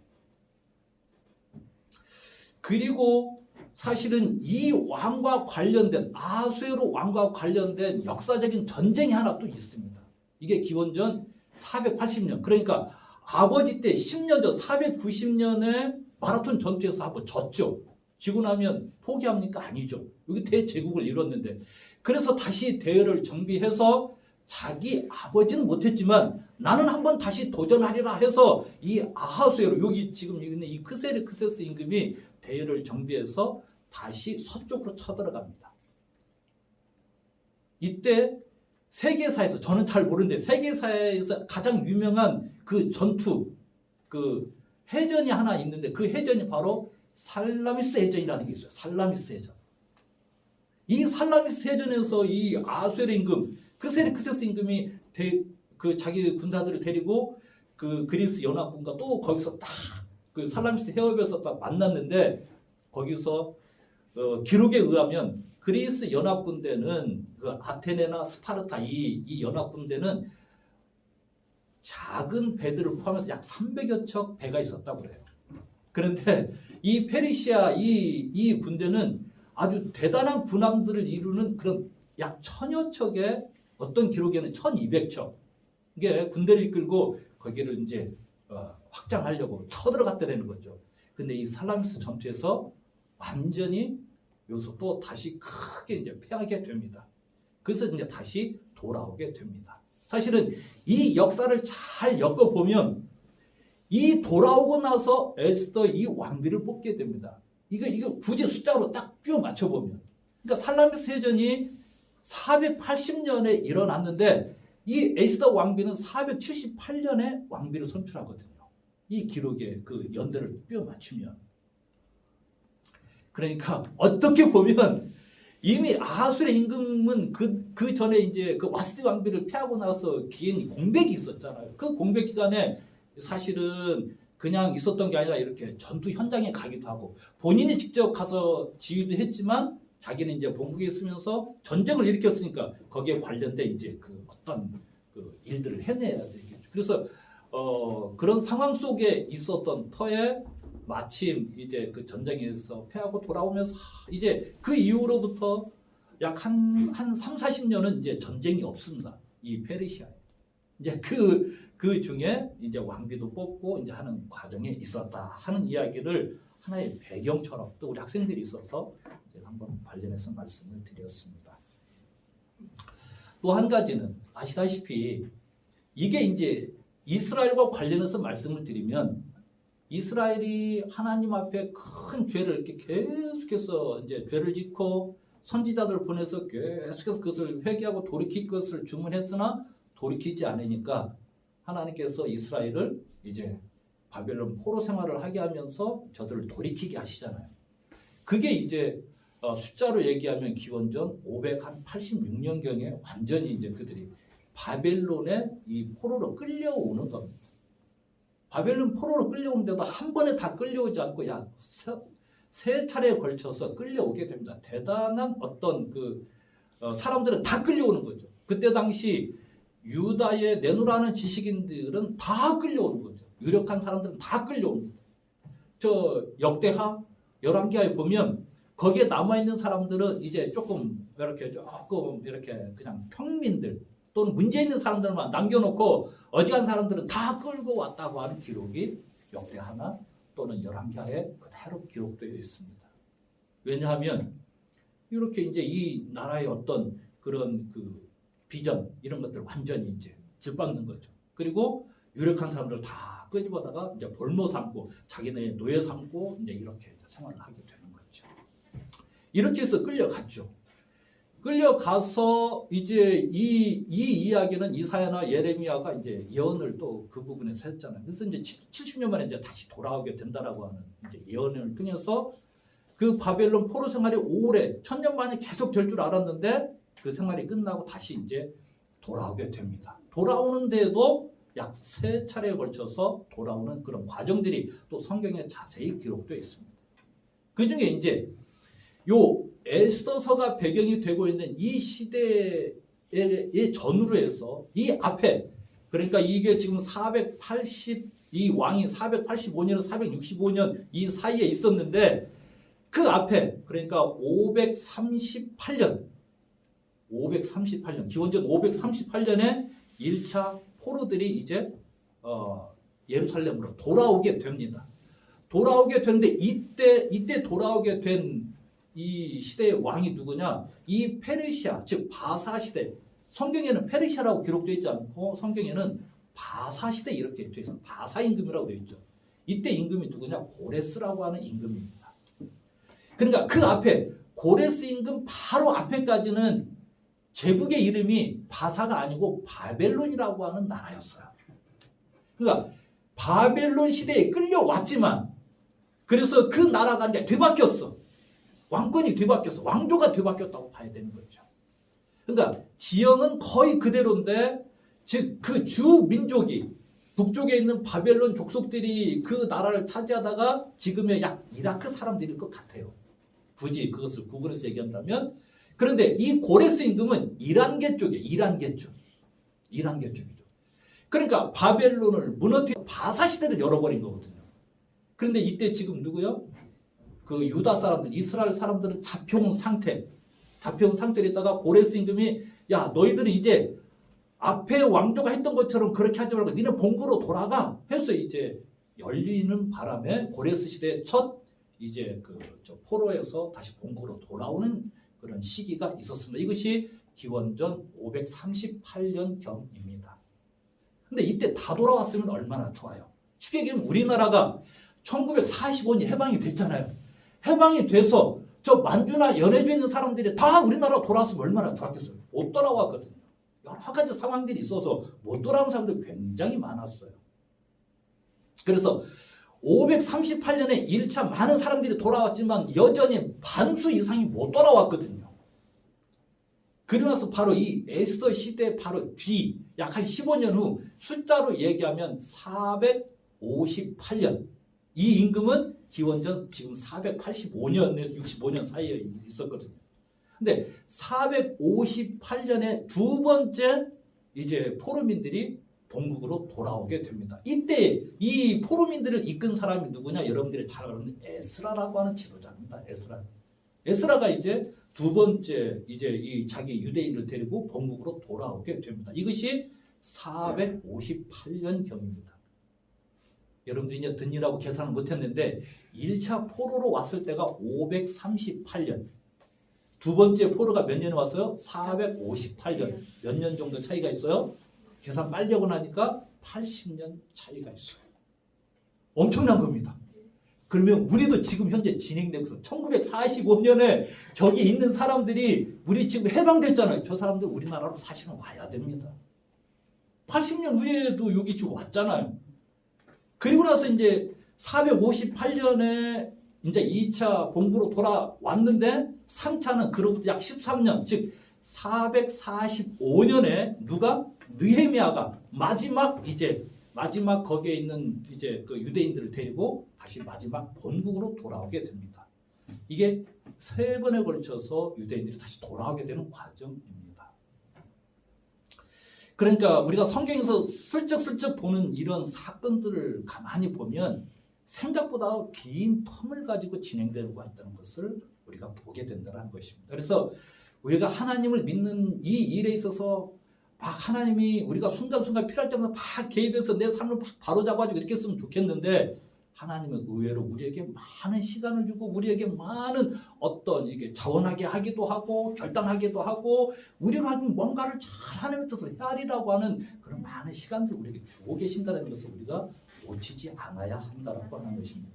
그리고 사실은 이 왕과 관련된 아하수에로 왕과 관련된 역사적인 전쟁이 하나 또 있습니다. 이게 기원전 480년 그러니까 아버지 때 10년 전 490년에 마라톤 전투에서 한번 졌죠. 지고 나면 포기합니까? 아니죠. 여기 대제국을 이뤘는데 그래서 다시 대열을 정비해서 자기 아버지는 못했지만 나는 한번 다시 도전하리라 해서 이 아하수에로 여기 지금 있는 이 크세스 임금이 대열을 정비해서 다시 서쪽으로 쳐들어갑니다. 이때 세계사에서 저는 잘 모르는데 세계사에서 가장 유명한 그 전투 그 해전이 하나 있는데 그 해전이 바로 살라미스 해전이라는 게 있어요. 살라미스 해전. 이 살라미스 해전에서 이 아하수에로 임금 크세스 임금이 그 자기 군사들을 데리고 그 그리스 연합군과 또 거기서 딱 그 살라미스 해협에서 딱 만났는데 거기서 기록에 의하면 그리스 연합군대는 그 아테네나 스파르타 이 연합군대는 작은 배들을 포함해서 약 300여 척 배가 있었다고 그래요. 그런데 이 페르시아 이 군대는 아주 대단한 군함들을 이루는 그런 약 1000여 척의 어떤 기록에는 1200척 이게 군대를 이끌고 거기를 이제 확장하려고 쳐들어갔다는 거죠. 근데 이 살라미스 전투에서 완전히 여기서 또 다시 크게 이제 패하게 됩니다. 그래서 이제 다시 돌아오게 됩니다. 사실은 이 역사를 잘 엮어보면 이 돌아오고 나서 에스더 이 왕비를 뽑게 됩니다. 이거 굳이 숫자로 딱 끼워 맞춰보면. 그러니까 살라미스 해전이 480년에 일어났는데 이 에스더 왕비는 478년에 왕비를 선출하거든요. 이 기록에 그 연대를 끼워 맞추면. 그러니까 어떻게 보면 이미 아하수에로 임금은 그 전에 이제 그 와스티 왕비를 패하고 나서 긴 공백이 있었잖아요. 그 공백 기간에 사실은 그냥 있었던 게 아니라 이렇게 전투 현장에 가기도 하고 본인이 직접 가서 지휘도 했지만 자기는 이제 본국에 있으면서 전쟁을 일으켰으니까 거기에 관련된 이제 그 어떤 그 일들을 해내야 되겠죠. 그래서 그런 상황 속에 있었던 터에 마침 이제 그 전쟁에서 패하고 돌아오면서 이제 그 이후로부터 약 한 3, 40년은 이제 전쟁이 없습니다. 이 페르시아에. 이제 그 중에 이제 왕비도 뽑고 이제 하는 과정에 있었다 하는 이야기를 하나의 배경처럼 또 우리 학생들이 있어서 제가 한번 관련해서 말씀을 드렸습니다. 또 한 가지는 아시다시피 이게 이제 이스라엘과 관련해서 말씀을 드리면 이스라엘이 하나님 앞에 큰 죄를 이렇게 계속해서 이제 죄를 짓고 선지자들을 보내서 계속해서 그것을 회개하고 돌이킬 것을 주문했으나 돌이키지 않으니까 하나님께서 이스라엘을 이제 바벨론 포로 생활을 하게 하면서 저들을 돌이키게 하시잖아요. 그게 이제 숫자로 얘기하면 기원전 586년경에 완전히 이제 그들이 바벨론의 이 포로로 끌려오는 겁니다. 바벨론 포로로 끌려오는데도 한 번에 다 끌려오지 않고 약 세 차례에 걸쳐서 끌려오게 됩니다. 대단한 어떤 사람들은 다 끌려오는 거죠. 그때 당시 유다의 내노라는 지식인들은 다 끌려오는 거죠. 유력한 사람들은 다 끌려오는 거죠. 저 역대하 11기하에 보면 거기에 남아있는 사람들은 이제 조금 이렇게 그냥 평민들 또는 문제 있는 사람들만 남겨놓고 어지간한 사람들은 다 끌고 왔다고 하는 기록이 역대하나 또는 11기하에 그대로 기록되어 있습니다. 왜냐하면 이렇게 이제 이 나라의 어떤 그런 비전 이런 것들 완전히 이제 짓밟는 거죠. 그리고 유력한 사람들 다 끄집어다가 이제 볼모 삼고 자기네 노예 삼고 이제 이렇게 이제 생활을 하게 되는 거죠. 이렇게 해서 끌려갔죠. 끌려가서 이제 이 이야기는 이사야나 예레미야가 이제 예언을 또 그 부분에서 했잖아요. 그래서 이제 70년 만에 이제 다시 돌아오게 된다라고 하는 이제 예언을 통해서 그 바벨론 포로 생활이 오래 1000년 만에 계속 될 줄 알았는데 그 생활이 끝나고 다시 이제 돌아오게 됩니다. 돌아오는데도 약 3차례에 걸쳐서 돌아오는 그런 과정들이 또 성경에 자세히 기록되어 있습니다. 그 중에 이제 요 에스더서가 배경이 되고 있는 이 시대의 전후로 해서 이 앞에 그러니까 이게 지금 이 왕이 485년, 465년 이 사이에 있었는데 그 앞에 그러니까 538년 기원전 538년에 1차 포로들이 이제 예루살렘으로 돌아오게 됩니다. 돌아오게 됐는데 이때 돌아오게 된 이 시대의 왕이 누구냐? 이 페르시아, 즉 바사 시대. 성경에는 페르시아라고 기록되어 있지 않고 성경에는 바사 시대 이렇게 되어 있습니다. 바사 임금이라고 되어 있죠. 이때 임금이 누구냐? 고레스라고 하는 임금입니다. 그러니까 그 앞에 고레스 임금 바로 앞에까지는 제국의 이름이 바사가 아니고 바벨론이라고 하는 나라였어요. 그러니까 바벨론 시대에 끌려왔지만 그래서 그 나라가 이제 뒤바뀌었어. 왕권이 뒤바뀌었어. 왕조가 뒤바뀌었다고 봐야 되는 거죠. 그러니까 지형은 거의 그대로인데 즉 그 주 민족이 북쪽에 있는 바벨론 족속들이 그 나라를 차지하다가 지금의 약 이라크 사람들일 것 같아요. 굳이 그것을 구분해서 얘기한다면 그런데 이 고레스 임금은 이란계 쪽이에요. 이란계 쪽이죠. 그러니까 바벨론을 무너뜨린 바사 시대를 열어버린 거거든요. 그런데 이때 지금 누구요? 그 유다 사람들, 이스라엘 사람들은 잡혀온 상태에 있다가 고레스 임금이 야 너희들은 이제 앞에 왕조가 했던 것처럼 그렇게 하지 말고 니네 본국으로 돌아가 해서 이제 열리는 바람에 고레스 시대의 첫 이제 저 포로에서 다시 본국으로 돌아오는 그런 시기가 있었습니다. 이것이 기원전 538년경입니다. 근데 이때 다 돌아왔으면 얼마나 좋아요. 추계기는 우리나라가 1945년 해방이 됐잖아요. 해방이 돼서 저 만주나 연해주에 있는 사람들이 다 우리나라 돌아왔으면 얼마나 좋았겠어요. 못 돌아왔거든요. 여러 가지 상황들이 있어서 못 돌아온 사람들이 굉장히 많았어요. 그래서 538년에 1차 많은 사람들이 돌아왔지만 여전히 반수 이상이 못 돌아왔거든요. 그러고 나서 바로 이 에스더 시대 바로 뒤 약 한 15년 후 숫자로 얘기하면 458년. 이 임금은 기원전 지금 485년에서 65년 사이에 있었거든요. 근데 458년에 두 번째 이제 포로민들이 본국으로 돌아오게 됩니다. 이때 이 포로민들을 이끈 사람이 누구냐? 여러분들이 잘 아는 에스라라고 하는 지도자입니다. 에스라가 이제 두 번째 이제 이 자기 유대인을 데리고 본국으로 돌아오게 됩니다. 이것이 458년 경입니다. 여러분들이 이제 듣느라고 계산을 못했는데 1차 포로로 왔을 때가 538년. 두 번째 포로가 몇 년에 왔어요? 458년. 몇 년 정도 차이가 있어요? 계산 빨리 하고 나니까 80년 차이가 있어요. 엄청난 겁니다. 그러면 우리도 지금 현재 진행되고 있어. 1945년에 저기 있는 사람들이 우리 지금 해방됐잖아요. 저 사람들 우리나라로 사실은 와야 됩니다. 80년 후에도 여기 지금 왔잖아요. 그리고 나서 이제 458년에 이제 2차 본국으로 돌아왔는데 3차는 그로부터 약 13년, 즉 445년에 누가? 느헤미야가 마지막 거기에 있는 이제 그 유대인들을 데리고 다시 마지막 본국으로 돌아오게 됩니다. 이게 3번에 걸쳐서 유대인들이 다시 돌아오게 되는 과정입니다. 그러니까 우리가 성경에서 슬쩍슬쩍 보는 이런 사건들을 가만히 보면 생각보다 긴 텀을 가지고 진행되고 있다는 것을 우리가 보게 된다는 것입니다. 그래서 우리가 하나님을 믿는 이 일에 있어서 막 하나님이 우리가 순간순간 필요할 때마다 막 개입해서 내 삶을 막 바로잡아가지고 이렇게 했으면 좋겠는데 하나님은 의외로 우리에게 많은 시간을 주고 우리에게 많은 어떤 이게 자원하게 하기도 하고 결단하기도 하고 우리가 뭔가를 잘 하나님의 뜻을 헤아리라고 하는 그런 많은 시간들을 우리에게 주고 계신다는 것을 우리가 놓치지 않아야 한다라고 하는 것입니다.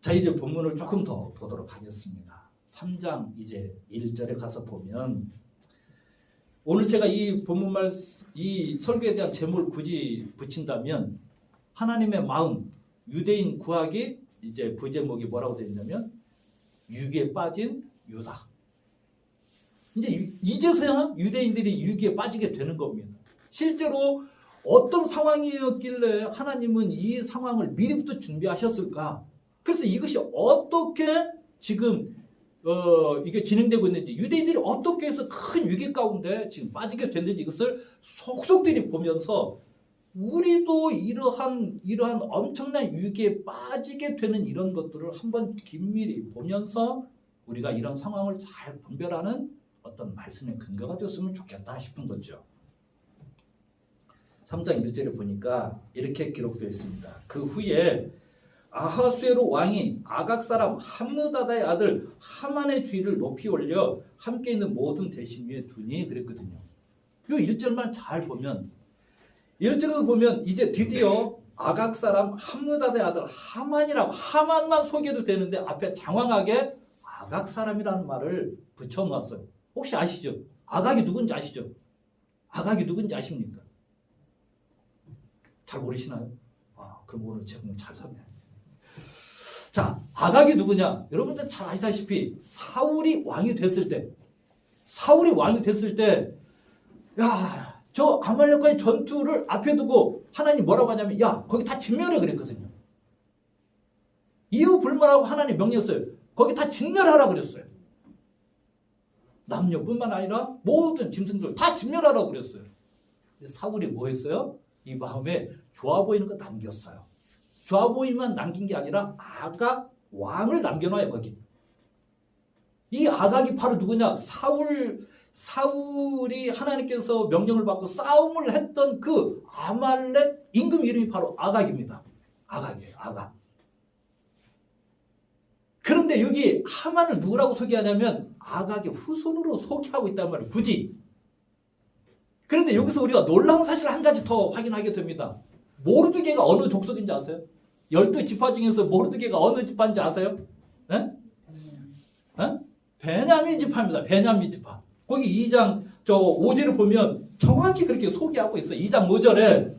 자, 이제 본문을 조금 더 보도록 하겠습니다. 3장 이제 1절에 가서 보면 오늘 제가 이 본문말 이 설교에 대한 제목을 굳이 붙인다면 하나님의 마음 유대인 구하기 이제 부제목이 뭐라고 되어 있냐면 유기에 빠진 유다. 이제 이제서야 유대인들이 유기에 빠지게 되는 겁니다. 실제로 어떤 상황이었길래 하나님은 이 상황을 미리부터 준비하셨을까? 그래서 이것이 어떻게 지금 이게 진행되고 있는지 유대인들이 어떻게 해서 큰 위기 가운데 지금 빠지게 됐는지 이것을 속속들이 보면서 우리도 이러한 엄청난 위기에 빠지게 되는 이런 것들을 한번 긴밀히 보면서 우리가 이런 상황을 잘 분별하는 어떤 말씀의 근거가 되었으면 좋겠다 싶은 거죠. 3장 1절에 보니까 이렇게 기록되어 있습니다. 그 후에 아하수에로 왕이 아각 사람 함므다다의 아들 하만의 주의를 높이 올려 함께 있는 모든 대신 위에 두니 그랬거든요. 이 1절만 잘 보면 1절에도 보면 이제 드디어 아각 사람 함므다다의 아들 하만이라고 하만만 소개도 되는데 앞에 장황하게 아각 사람이라는 말을 붙여놨어요. 혹시 아시죠? 아각이 누군지 아시죠? 아각이 누군지 아십니까? 잘 모르시나요? 그럼 오늘 제가 잘 샀네. 자, 아각이 누구냐? 여러분들 잘 아시다시피 사울이 왕이 됐을 때 야, 저 아말렉과의 전투를 앞에 두고 하나님 뭐라고 하냐면 야, 거기 다 진멸해 그랬거든요. 이유 불문하고 하나님 명령했어요. 거기 다 진멸하라 그랬어요. 남녀뿐만 아니라 모든 짐승들 다 진멸하라고 그랬어요. 근데 사울이 뭐 했어요? 이 마음에 좋아 보이는 거 남겼어요. 좋아 보이만 남긴 게 아니라 아각 왕을 남겨놔요 거기. 이 아각이 바로 누구냐? 사울이 하나님께서 명령을 받고 싸움을 했던 그 아말렉 임금 이름이 바로 아각입니다. 아각이에요. 아각. 그런데 여기 하만을 누구라고 소개하냐면 아각의 후손으로 소개하고 있단 말이에요. 굳이. 그런데 여기서 우리가 놀라운 사실 한 가지 더 확인하게 됩니다. 모르드게가 어느 족속인지 아세요? 12지파 중에서 모르드게가 어느 지파인지 아세요? 에? 베냐민 지파입니다. 베냐민 지파. 거기 2장 5절을 보면 정확히 그렇게 소개하고 있어요. 2장 5절에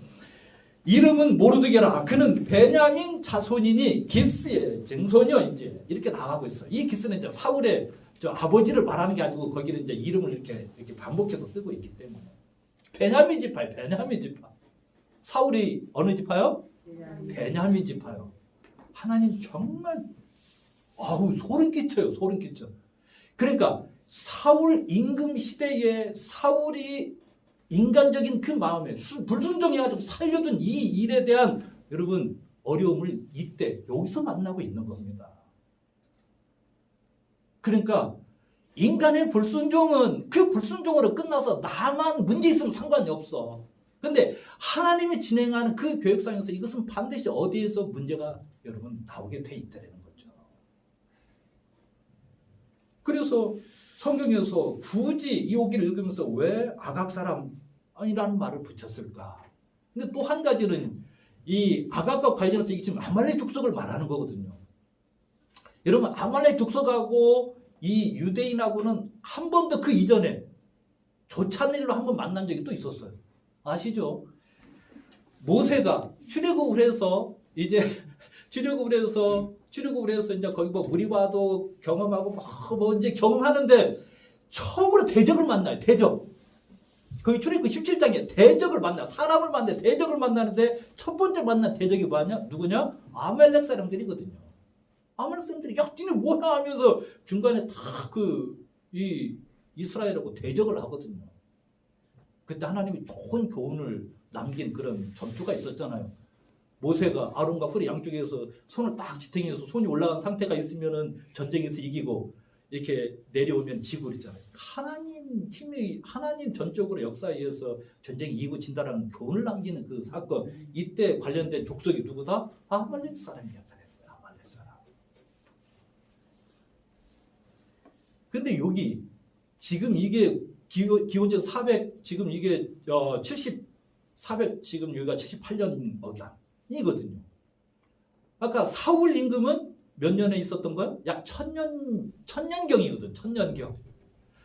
이름은 모르드게라. 그는 베냐민 자손이니 기스의 증손이요. 이제 이렇게 나가고 있어요. 이 기스는 이제 사울의 아버지를 말하는 게 아니고 거기는 이제 이름을 이렇게 반복해서 쓰고 있기 때문에 베냐민 지파예요. 베냐민 지파. 사울이 어느 지파요? 베냐민 지파요. 하나님 정말 소름 끼쳐요. 소름 끼쳐. 그러니까 사울 임금 시대에 사울이 인간적인 그 마음에 불순종해가지고 살려둔 이 일에 대한 여러분 어려움을 이때 여기서 만나고 있는 겁니다. 그러니까 인간의 불순종은 그 불순종으로 끝나서 나만 문제 있으면 상관이 없어. 근데 하나님이 진행하는 그 계획상에서 이것은 반드시 어디에서 문제가 여러분 나오게 돼 있다는 거죠. 그래서 성경에서 굳이 이 오기를 읽으면서 왜 아각 사람이라는 말을 붙였을까? 근데 또 한 가지는 이 아각과 관련해서 이게 지금 아말렉 족속을 말하는 거거든요. 여러분 아말렉 족속하고 이 유대인하고는 한 번도 그 이전에 좋지 않은 일로 한 번 만난 적이 또 있었어요. 아시죠? 모세가 출애굽을 해서 이제 출애굽을 해서 이제 거기 뭐 무리와도 경험하고 뭐 이제 경험하는데 처음으로 대적을 만나요. 대적. 거기 출애굽 17장에 대적을 만나. 사람을 만나 대적을 만나는데 첫 번째 만난 대적이 뭐냐? 누구냐? 아말렉 사람들이거든요. 아말렉 사람들이 야, 니네 뭐야 하면서 중간에 다 이 이스라엘하고 대적을 하거든요. 그때 하나님이 좋은 교훈을 남긴 그런 전투가 있었잖아요. 모세가 아론과 훌의 양쪽에서 손을 딱 지탱해서 손이 올라간 상태가 있으면은 전쟁에서 이기고 이렇게 내려오면 지고 그랬잖아요. 하나님 힘이 하나님 전적으로 역사에 의해서 전쟁이 이기고 진다라는 교훈을 남기는 그 사건. 이때 관련된 족속이 누구다? 아말렉 사람이었다는 거예요. 아말렉 사람. 근데 여기 지금 이게 기원전 400 지금 이게 400 지금 여기가 78년 억양이거든요. 아까 사울 임금은 몇 년에 있었던 거야? 약 1000년경이거든. 1000년경.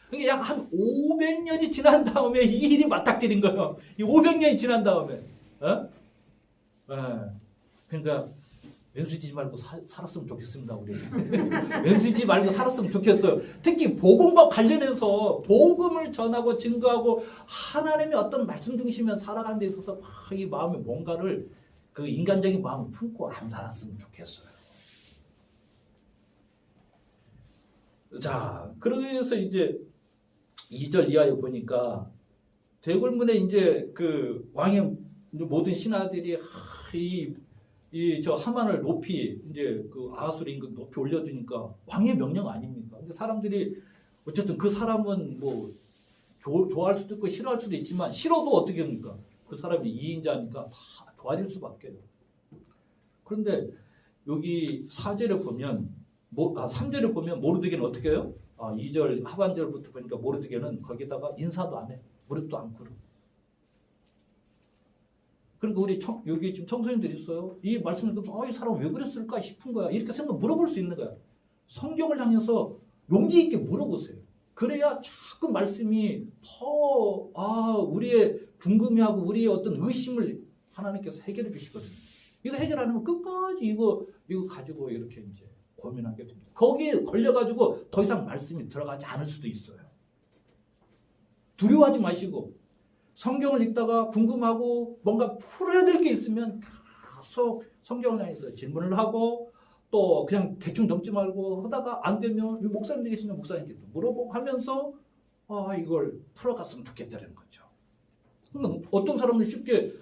그러니까 약 한 500년이 지난 다음에 이 일이 맞닥뜨린 거예요. 이 500년이 지난 다음에. 그러니까 왼수지 말고 살았으면 좋겠습니다. 우리 왼수지 말고 살았으면 좋겠어요. 특히 복음과 관련해서 복음을 전하고 증거하고 하나님의 어떤 말씀 중심에 살아가는 데 있어서 막 이 마음에 뭔가를 그 인간적인 마음을 품고 안 살았으면 좋겠어요. 자, 그래서 이제 2절 이하에 보니까 대궐문에 이제 그 왕의 모든 신하들이 저 하만을 높이 이제 그 아하수르 임금 높이 올려두니까 왕의 명령 아닙니까? 근데 사람들이 어쨌든 그 사람은 뭐 좋아할 수도 있고 싫어할 수도 있지만 싫어도 어떻게 합니까? 그 사람이 2인자니까 다 좋아질 수밖에요. 그런데 여기 4절에 보면 3절에 보면 모르드게는 어떻게 해요? 2절 하반절부터 보니까 모르드게는 거기다가 인사도 안 해. 무릎도 안 꿇어. 그러니까 우리 여기 지금 청소년들이 있어요. 이 말씀을 듣고 이 사람 왜 그랬을까 싶은 거야. 이렇게 생각 물어볼 수 있는 거야. 성경을 향해서 용기 있게 물어보세요. 그래야 자꾸 말씀이 더 우리의 궁금해하고 우리의 어떤 의심을 하나님께서 해결해 주시거든요. 이거 해결 안 하면 끝까지 이거 가지고 이렇게 이제 고민하게 됩니다. 거기에 걸려가지고 더 이상 말씀이 들어가지 않을 수도 있어요. 두려워하지 마시고 성경을 읽다가 궁금하고 뭔가 풀어야 될 게 있으면 계속 성경을 향해서 질문을 하고 또 그냥 대충 넘지 말고 하다가 안 되면 목사님들 계시면 목사님께 물어보고 하면서 이걸 풀어갔으면 좋겠다는 거죠. 어떤 사람들 쉽게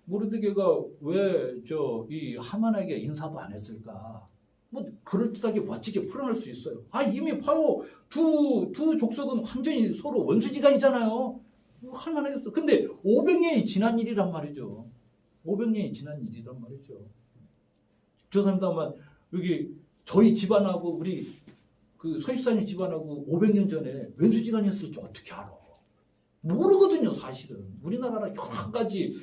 모르드게가 왜 이 하만에게 인사도 안 했을까? 뭐 그럴듯하게 멋지게 풀어낼 수 있어요. 이미 봐요. 두 족속은 완전히 서로 원수지간이잖아요. 할 만하겠어. 근데 500년이 지난 일이란 말이죠. 500년이 지난 일이란 말이죠. 죄송합니다만 여기 저희 집안하고 우리 그 서십사님 집안하고 500년 전에 왼수지간이었을지 어떻게 알아? 모르거든요, 사실은. 우리나라는 여러 가지.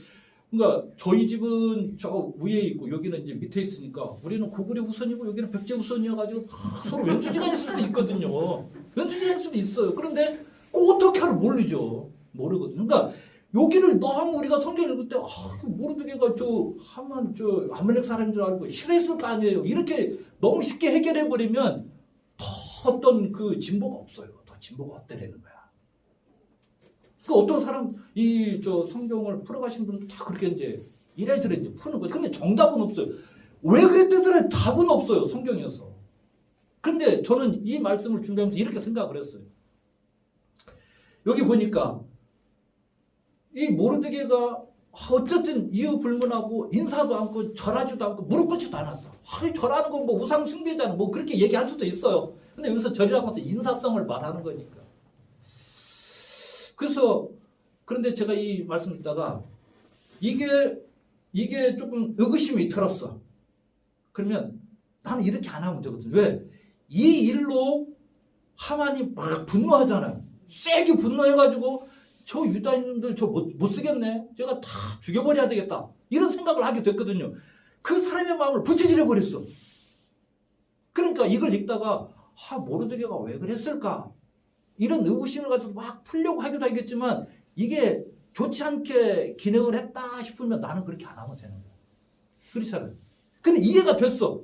그러니까 저희 집은 저 위에 있고 여기는 이제 밑에 있으니까 우리는 고구려 후손이고 여기는 백제 후손이어가지고 서로 왼수지간일 수도 있거든요. 왼수지간일 수도 있어요. 그런데 꼭 어떻게 하러 모르죠. 모르거든요. 그러니까 여기를 너무 우리가 성경 읽을 때 모르드게가 아말렉 사람인 줄 알고 싫어했을 거 아니에요. 이렇게 너무 쉽게 해결해 버리면 더 어떤 그 진보가 없어요. 더 진보가 없다라는 거야. 그 어떤 사람 이 저 성경을 풀어가신 분도 다 그렇게 이제 이래저래 이제 푸는 거죠. 근데 정답은 없어요. 왜 그랬더니 답은 없어요. 성경에서. 근데 저는 이 말씀을 준비하면서 이렇게 생각을 했어요. 여기 보니까 이 모르드게가 어쨌든 이유 불문하고 인사도 않고 절하지도 않고 무릎 꿇지도 않았어. 절하는 건 뭐 우상 숭배자는 뭐 그렇게 얘기할 수도 있어요. 근데 여기서 절이라고 해서 인사성을 말하는 거니까. 그래서 그런데 제가 이 말씀을 듣다가 이게 조금 의구심이 들었어. 그러면 나는 이렇게 안 하면 되거든. 왜? 이 일로 하만이 막 분노하잖아요. 세게 분노해가지고 저 유다인들 저 못 쓰겠네. 제가 다 죽여버려야 되겠다. 이런 생각을 하게 됐거든요. 그 사람의 마음을 부채질해 버렸어. 그러니까 이걸 읽다가 모르드게가 왜 그랬을까? 이런 의구심을 가지고 막 풀려고 하기도 하겠지만 이게 좋지 않게 기능을 했다 싶으면 나는 그렇게 안 하면 되는 거야. 그렇잖아요. 근데 이해가 됐어.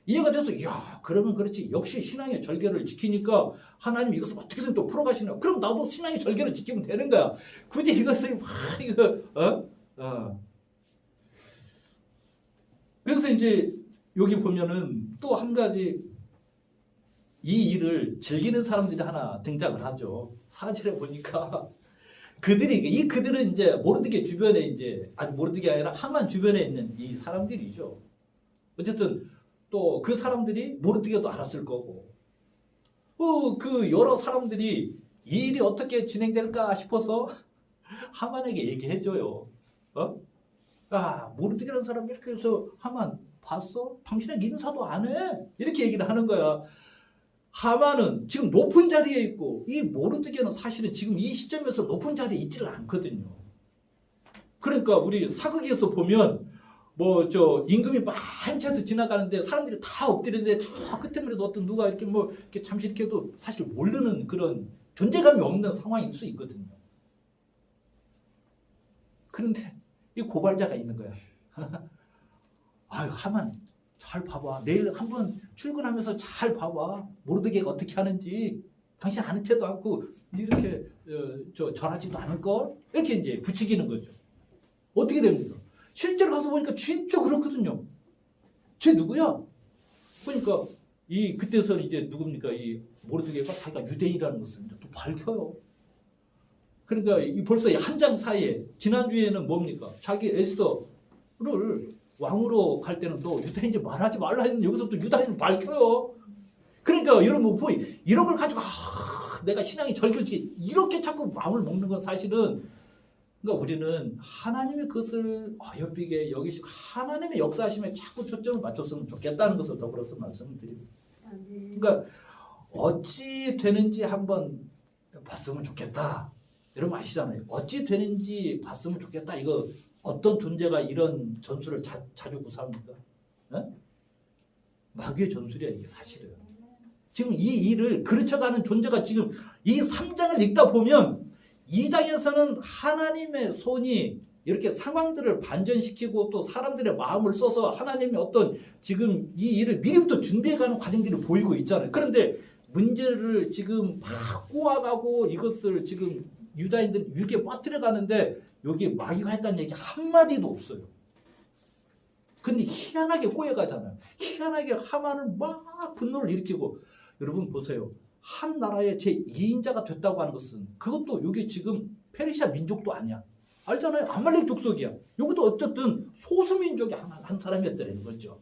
이야, 그러면 그렇지. 역시 신앙의 절개를 지키니까 하나님 이것을 어떻게든 또 풀어가시나. 그럼 나도 신앙의 절개를 지키면 되는 거야. 굳이 이것을 막 그래서 이제 여기 보면은 또 한 가지 이 일을 즐기는 사람들이 하나 등장을 하죠. 4절에 보니까 그들은 이제 모르드게 주변에 이제 아니 모르드게 아니라 하만 주변에 있는 이 사람들이죠. 어쨌든 또 그 사람들이 모르드게도 알았을 거고, 그 여러 사람들이 이 일이 어떻게 진행될까 싶어서 하만에게 얘기해줘요. 모르드게라는 사람이 이렇게 해서 하만 봤어? 당신에게 인사도 안 해? 이렇게 얘기를 하는 거야. 하만은 지금 높은 자리에 있고 이 모르드게는 사실은 지금 이 시점에서 높은 자리에 있지를 않거든요. 그러니까 우리 사극에서 보면 뭐 저 임금이 많이 차서 지나가는데 사람들이 다 엎드리는데 저 끝에라도 어떤 누가 이렇게 뭐 이렇게 잠시 이렇게 해도 사실 모르는 그런 존재감이 없는 상황일 수 있거든요. 그런데 이 고발자가 있는 거야. 하만 잘 봐봐. 내일 한번 출근하면서 잘 봐봐. 모르드게가 어떻게 하는지. 당신 아는 채도 않고 이렇게 절하지도 않을걸? 이렇게 이제 부추기는 거죠. 어떻게 됩니까? 실제로 가서 보니까 진짜 그렇거든요. 쟤 누구야? 그러니까 그때서는 이제 누굽니까? 이 모르드게가 자기가 유대인이라는 것을 이제 또 밝혀요. 그러니까 벌써 한 장 사이에 지난주에는 뭡니까? 자기 에스더를 왕으로 갈 때는 또 유다인인지 말하지 말라 했는데 여기서 또 유다인을 밝혀요. 그러니까 여러분 뭐 이런 걸 가지고 내가 신앙이 절결지 이렇게 자꾸 마음을 먹는 건 사실은 그러니까 우리는 하나님의 그것을 어여삐게 여기시고 하나님의 역사하심에 자꾸 초점을 맞췄으면 좋겠다는 것을 더불어서 말씀을 드립니다. 그러니까 어찌 되는지 한번 봤으면 좋겠다. 여러분 아시잖아요. 어찌 되는지 봤으면 좋겠다. 이거 어떤 존재가 이런 전술을 자주 구사합니까? 마귀의 전술이야 이게 사실은. 지금 이 일을 그르쳐가는 존재가 지금 이 3장을 읽다 보면 2장에서는 하나님의 손이 이렇게 상황들을 반전시키고 또 사람들의 마음을 써서 하나님의 어떤 지금 이 일을 미리부터 준비해가는 과정들이 보이고 있잖아요. 그런데 문제를 지금 막 꼬아가고 이것을 지금 유다인들 유기에 빠뜨려가는데 여기 마귀가 했다는 얘기 한마디도 없어요. 근데 희한하게 꼬여가잖아요. 희한하게 하만을 막 분노를 일으키고 여러분 보세요. 한 나라의 제2인자가 됐다고 하는 것은 그것도 여기 지금 페르시아 민족도 아니야. 알잖아요. 아말렉 족속이야. 여기도 어쨌든 소수민족의 한 사람이었다는 거죠.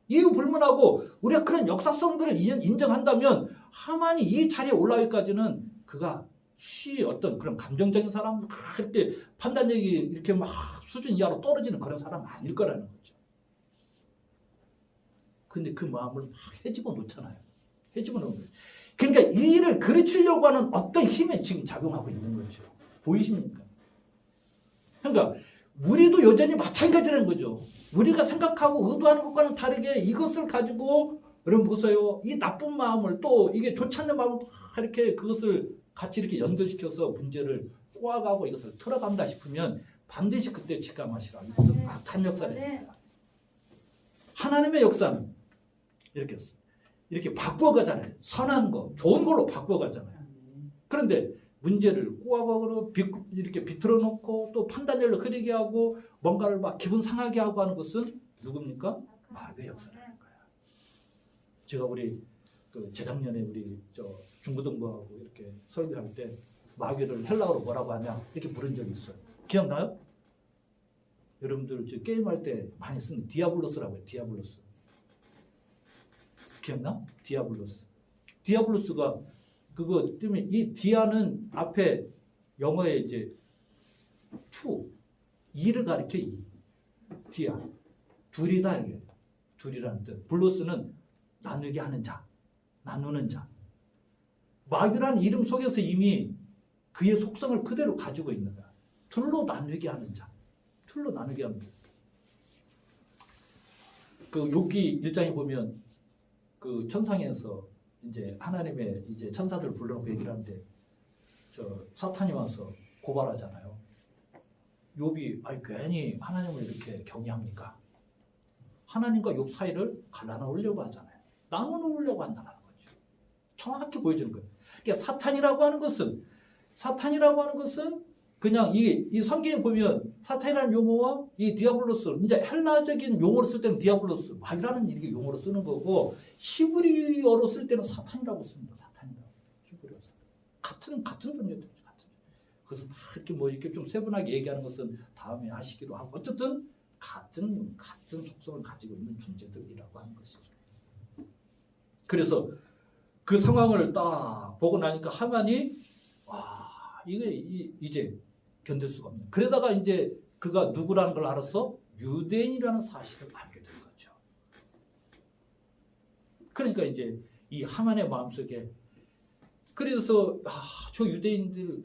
이유 불문하고 우리가 그런 역사성들을 인정한다면 하만이 이 자리에 올라가기까지는 그가 어떤 그런 감정적인 사람 그때 판단력이 이렇게 막 수준 이하로 떨어지는 그런 사람 아닐 거라는 거죠. 근데 그 마음을 막 헤집어 놓잖아요. 헤집어 놓는 거죠. 그러니까 이 일을 그르치려고 하는 어떤 힘에 지금 작용하고 있는 거죠. 보이십니까? 그러니까 우리도 여전히 마찬가지라는 거죠. 우리가 생각하고 의도하는 것과는 다르게 이것을 가지고 여러분 보세요. 이 나쁜 마음을 또 이게 좋지 않는 마음을 이렇게 그것을 같이 이렇게 연결시켜서 문제를 꼬아가고 이것을 틀어간다 싶으면 반드시 그때 직감하시라. 이것은 악한 역사입니다. 하나님의 역사는 이렇게 바꿔가잖아요. 선한 거, 좋은 걸로 바꿔가잖아요. 그런데 문제를 꼬아박으로 이렇게 비틀어 놓고 또 판단력을 흐리게 하고 뭔가를 막 기분 상하게 하고 하는 것은 누굽니까? 마귀의 역사라는 거야. 제가 우리 그 재작년에 우리 저 중고등부하고 이렇게 설교할 때 마귀를 헬라어로 뭐라고 하냐 이렇게 물은 적이 있어요. 기억나요? 여러분들 저 게임할 때 많이 쓰는 디아블로스라고 해요. 디아블로스. 기억나? 디아블로스. 디아블로스가 그거 때문에 이 디아는 앞에 영어에 이제 투, 이를 가리켜 이. 디아. 둘이다 이게. 둘이라는 뜻. 블로스는 나누게 하는 자. 나누는 자. 마귀라는 이름 속에서 이미 그의 속성을 그대로 가지고 있는 거야. 둘로 나누게 하는 자. 둘로 나누게 하는 자. 그 욥기 1장에 보면 그 천상에서 이제 하나님의 이제 천사들 불러놓고 얘기를 하는데 저 사탄이 와서 고발하잖아요. 욥이 아니 괜히 하나님을 이렇게 경외합니까? 하나님과 욥 사이를 갈라놓으려고 하잖아요. 나눠놓으려고 한다는 거죠. 정확히 보여주는 거예요. 그러니까 사탄이라고 하는 것은 그냥 이 성경에 보면 사탄이라는 용어와 이 디아블로스 이제 헬라적인 용어로 쓸 때는 디아블로스 마귀라는 이렇게 용어로 쓰는 거고 히브리어로 쓸 때는 사탄이라고 씁니다. 사탄이라고 히브리어 같은 존재죠. 같은. 그래서 막 이렇게 뭐 이렇게 좀 세분하게 얘기하는 것은 다음에 하시기로 하고 어쨌든 같은 속성을 가지고 있는 존재들이라고 하는 것이죠. 그래서 그 상황을 딱 보고 나니까 하만이 이게 이제 견딜 수가 없네. 그러다가 이제 그가 누구라는 걸 알아서 유대인이라는 사실을 알게 된 거죠. 그러니까 이제 이 하만의 마음속에 그래서 저 유대인들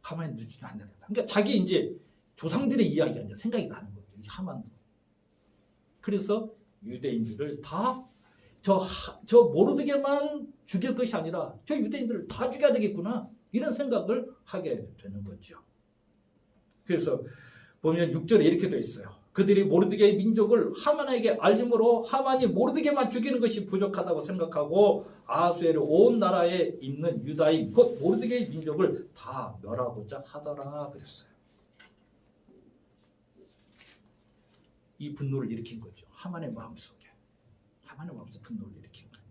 가만히 두지는 않는다. 그러니까 자기 이제 조상들의 이야기가 이제 생각이 나는 거죠. 이 하만도. 그래서 유대인들을 다 저 모르드게만 죽일 것이 아니라 저 유대인들을 다 죽여야 되겠구나. 이런 생각을 하게 되는 거죠. 그래서 보면 6절에 이렇게 되어 있어요. 그들이 모르드게의 민족을 하만에게 알림으로 하만이 모르드게만 죽이는 것이 부족하다고 생각하고 아하수에르 온 나라에 있는 유다인 곧 모르드게의 민족을 다 멸하고자 하더라 그랬어요. 이 분노를 일으킨 거죠. 하만의 마음속에. 하만의 마음속에 분노를 일으킨 거예요.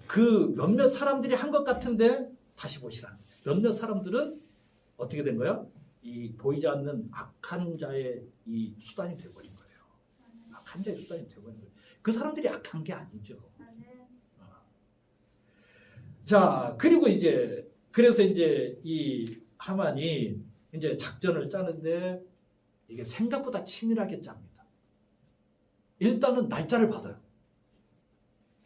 그 몇몇 사람들이 한 것 같은데 다시 보시라는 거예요. 몇몇 사람들은 어떻게 된 거야? 이 보이지 않는 악한 자의 이 수단이 되어버린 거예요. 악한 자의 수단이 되어버린 거예요. 그 사람들이 악한 게 아니죠. 자, 그리고 이제 그래서 이제 이 하만이 이제 작전을 짜는데 이게 생각보다 치밀하게 짭니다. 일단은 날짜를 받아요.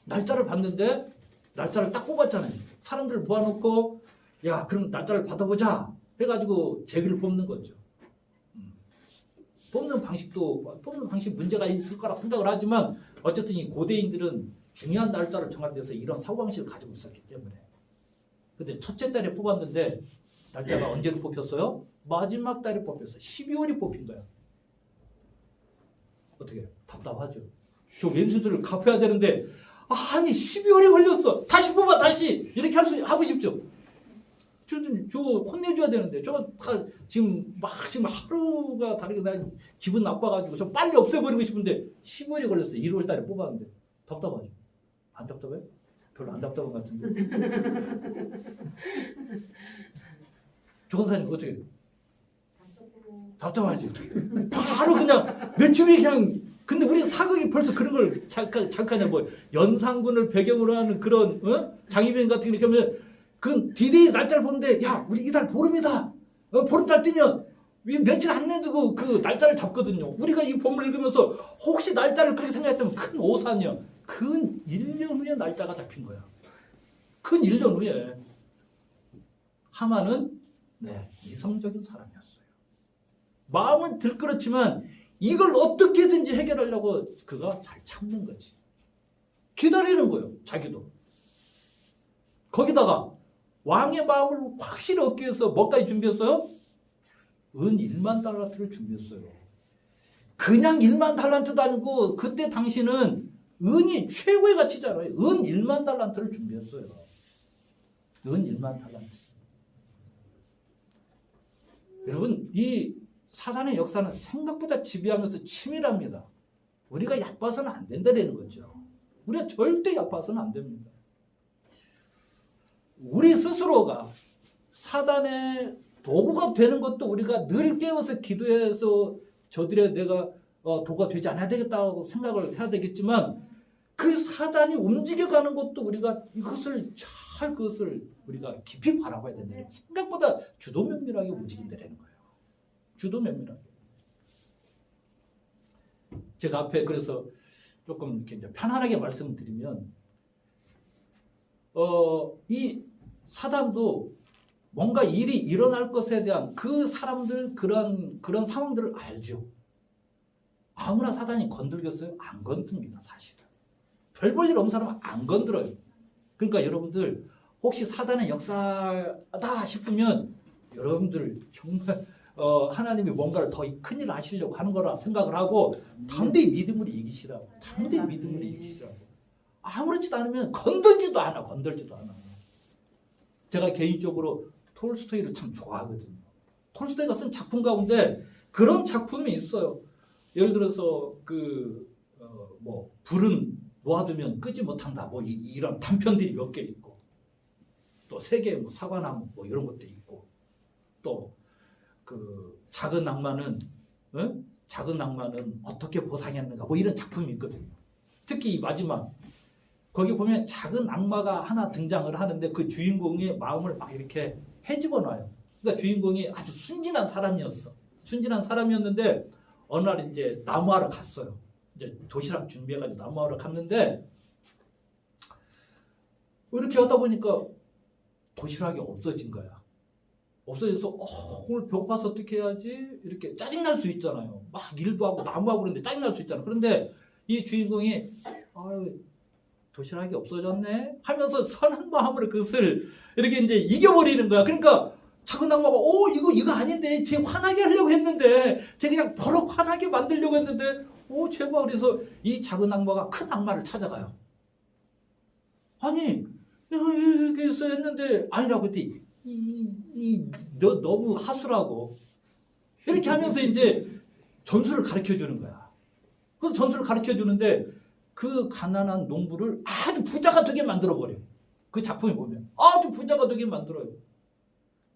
날짜를 받는데 날짜를 딱 뽑았잖아요. 사람들 모아놓고 야 그럼 날짜를 받아보자 해가지고 제비를 뽑는 거죠. 뽑는 방식 문제가 있을 거라고 생각을 하지만 어쨌든 이 고대인들은 중요한 날짜를 정하기 위해서 이런 사고방식을 가지고 있었기 때문에 근데 첫째 달에 뽑았는데 날짜가 언제로 뽑혔어요? 마지막 달에 뽑혔어요. 12월이 뽑힌 거야. 어떻게 답답하죠. 저 왼수들을 갚아야 되는데 아니 12월이 걸렸어. 다시 뽑아 다시 이렇게 하고 싶죠. 저 혼내줘야 되는데 지금 하루가 다르게 난 기분 나빠가지고 저 빨리 없애버리고 싶은데 12월이 걸렸어. 1월 달에 뽑았는데 답답하죠. 안 답답해? 별로 안 답답한 것 같은데. 조건사님 어떻게? 답답하지. 바로 그냥 며칠이 그냥. 근데 우리 사극이 벌써 그런 걸 잠깐이야 뭐 연산군을 배경으로 하는 그런 장희빈 같은 게 이렇게 하면 그건 디데이 날짜를 보는데 야 우리 이달 보름이다. 보름달 뜨면 며칠 안 내두고 그 날짜를 잡거든요. 우리가 이 본문을 읽으면서 혹시 날짜를 그렇게 생각했다면 큰 오산이야. 근 1년 후에 날짜가 잡힌 거야. 근 1년 후에. 하만은 이성적인 사람이었어요. 마음은 들끓었지만 이걸 어떻게든지 해결하려고 그가 잘 참는 거지. 기다리는 거예요. 자기도. 거기다가 왕의 마음을 확실히 얻기 위해서 뭐까지 준비했어요? 은 1만 달란트를 준비했어요. 그냥 1만 달란트도 아니고 그때 당시는 은이 최고의 가치잖아요. 은 1만 달란트를 준비했어요. 은 1만 달란트. 여러분, 이 사단의 역사는 생각보다 지배하면서 치밀합니다. 우리가 얕봐서는 안 된다는 거죠. 우리가 절대 얕봐서는 안 됩니다. 우리 스스로가 사단의 도구가 되는 것도 우리가 늘 깨워서 기도해서 저들의 내가 도구가 되지 않아야 되겠다고 생각을 해야 되겠지만, 그 사단이 움직여가는 것도 우리가 그것을 우리가 깊이 바라봐야 된다. 생각보다 주도 면밀하게 움직인다는 거예요. 주도 면밀하게. 제가 앞에 그래서 조금 이렇게 이제 편안하게 말씀을 드리면, 이 사단도 뭔가 일이 일어날 것에 대한 그 사람들 그런 상황들을 알죠. 아무나 사단이 건들겠어요? 안 건듭니다, 사실은. 별 볼 일 없는 사람은 안 건드려요. 그러니까 여러분들 혹시 사단의 역사다 싶으면 여러분들 정말 하나님이 뭔가를 더 큰일 하시려고 하는 거라 생각을 하고 담대히 믿음으로 이기시라고. 담대히 믿음으로 이기시라고. 아무렇지도 않으면 건들지도 않아. 제가 개인적으로 톨스토이를 참 좋아하거든요. 톨스토이가 쓴 작품 가운데 그런 작품이 있어요. 예를 들어서 불은 놓아두면 끄지 못한다. 이런 단편들이 몇 개 있고, 또 세계 사과나무 이런 것도 있고, 또 작은 낭만은 어떻게 보상했는가 이런 작품이 있거든요. 특히 이 마지막 거기 보면 작은 악마가 하나 등장을 하는데 그 주인공의 마음을 막 이렇게 헤집어 놔요. 그러니까 주인공이 아주 순진한 사람이었어. 순진한 사람이었는데 어느 날 이제 나무하러 갔어요. 이제 도시락 준비해가지고 나무하러 갔는데 이렇게 하다 보니까 도시락이 없어진 거야. 없어져서 오늘 배고파서 어떻게 해야지? 이렇게 짜증날 수 있잖아요. 막 일도 하고 나무하고 그러는데 짜증날 수 있잖아. 그런데 이 주인공이 도시락이 없어졌네 하면서 선한 마음으로 그것을 이렇게 이제 이겨버리는 거야. 그러니까 작은 악마가 이거 아닌데 쟤 화나게 하려고 했는데 쟤 그냥 버럭 화나게 만들려고 했는데 제발. 그래서 이 작은 악마가 큰 악마를 찾아가요. 아니 이렇게 해서 했는데 아니라고 했더니 너 너무 하수라고 이렇게 하면서 이제 전술을 가르쳐 주는 거야. 그래서 전술을 가르쳐 주는데 그 가난한 농부를 아주 부자가 되게 만들어 버려. 그 작품에 보면 아주 부자가 되게 만들어요.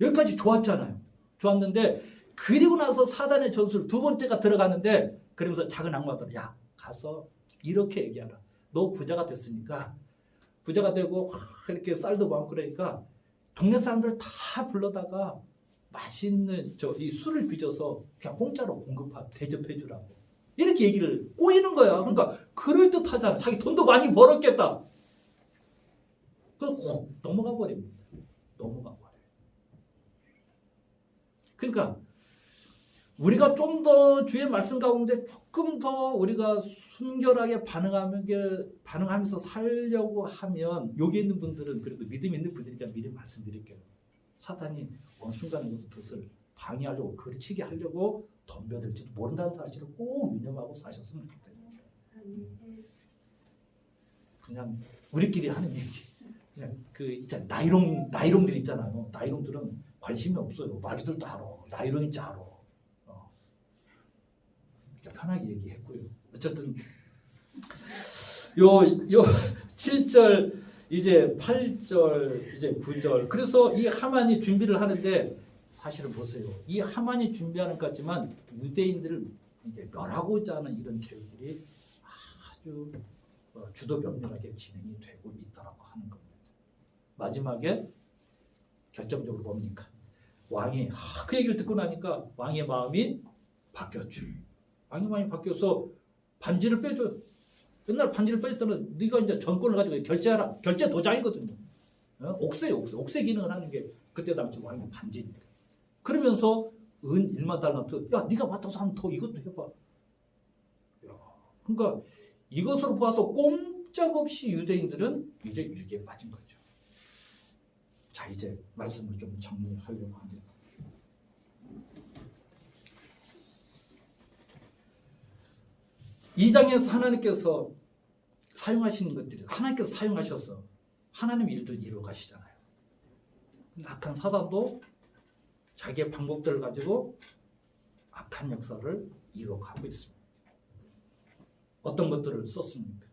여기까지 좋았잖아요. 좋았는데 그리고 나서 사단의 전술 두 번째가 들어가는데 그러면서 작은 악마들 가서 이렇게 얘기하라. 너 부자가 됐으니까 부자가 되고 이렇게 쌀도 많고 그러니까 동네 사람들 다 불러다가 맛있는 이 술을 빚어서 그냥 공짜로 대접해 주라고. 이렇게 얘기를 꼬이는 거야. 그러니까 그럴듯하잖아. 자기 돈도 많이 벌었겠다. 그래서 확 넘어가 버립니다. 넘어가 버려요. 그러니까 우리가 좀 더 주의 말씀 가운데 조금 더 우리가 순결하게 반응하면서 살려고 하면 여기 있는 분들은 그래도 믿음 있는 분들이니까 미리 말씀드릴게요. 사탄이 어느 순간에 그것을 방해하려고 거치게 하려고 덤벼들지도 모른다는 사실을 꼭 유념하고 사셨으면 좋겠다. 그냥 우리끼리 하는 얘기. 그냥 있잖아 나이롱들 있잖아요. 나이롱들은 관심이 없어요. 말들도 알아. 나이롱인지 알아. 편하게 얘기했고요. 어쨌든 요 7절 이제 8절 이제 9절 그래서 이 하만이 준비를 하는데 사실은 보세요. 이 하만이 준비하는 것 같지만 유대인들을 이제 멸하고자 하는 이런 계획들이 아주 주도 면밀하게 진행이 되고 있다라고 하는 겁니다. 마지막에 결정적으로 뭡니까? 왕이 그 얘기를 듣고 나니까 왕의 마음이 바뀌었죠. 왕의 마음이 바뀌어서 반지를 빼줘요. 옛날 반지를 빼줬다면 네가 이제 전권을 가지고 결제하라. 결제 도장이거든요. 옥세 기능을 하는 게 그때 당시 왕의 반지니까. 그러면서 은 1만 달란트. 네가 맡아서 하면 더 이것도 해봐. 그러니까 이것으로 봐서 꼼짝없이 유대인들은 이제 위기에 빠진 거죠. 자, 이제 말씀을 좀 정리하려고 합니다. 이 장에서 하나님께서 사용하시는 것들이 하나님께서 사용하셔서 하나님의 일들을 이루어 가시잖아요. 악한 사단도 자기의 방법들을 가지고 악한 역사를 이룩하고 있습니다. 어떤 것들을 썼습니까?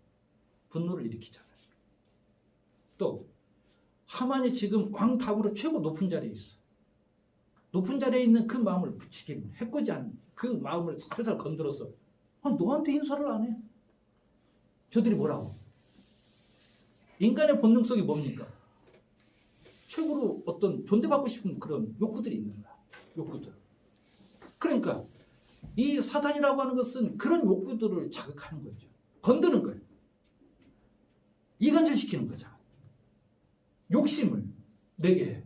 분노를 일으키잖아요. 또 하만이 지금 왕답으로 최고 높은 자리에 있어. 높은 자리에 있는 그 마음을 부추기는 해코지 않는 그 마음을 살살 건드려서 너한테 인사를 안 해. 저들이 뭐라고? 인간의 본능 속이 뭡니까? 최고로 어떤 존대받고 싶은 그런 욕구들이 있는 거야. 욕구들. 그러니까 이 사단이라고 하는 것은 그런 욕구들을 자극하는 거죠. 건드는 거예요. 이간질시키는 거잖아. 욕심을 내게 해.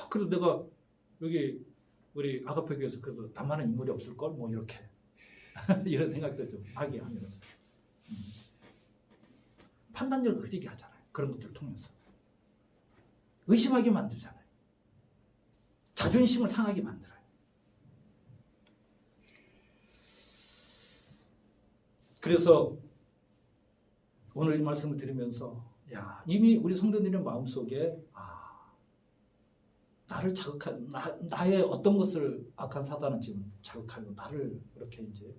그래서 내가 여기 우리 아가페 교회에서 그래도 나만한 인물이 없을걸? 뭐 이렇게 이런 생각도 좀 하게 하면서 판단력을 흐리게 하잖아요. 그런 것들을 통해서 의심하게 만들잖아요. 자존심을 상하게 만들어요. 그래서 오늘 이 말씀을 들으면서 이미 우리 성도님의 마음속에 나를 자극한 나의 어떤 것을 악한 사단은 지금 자극하고 나를 이렇게 이제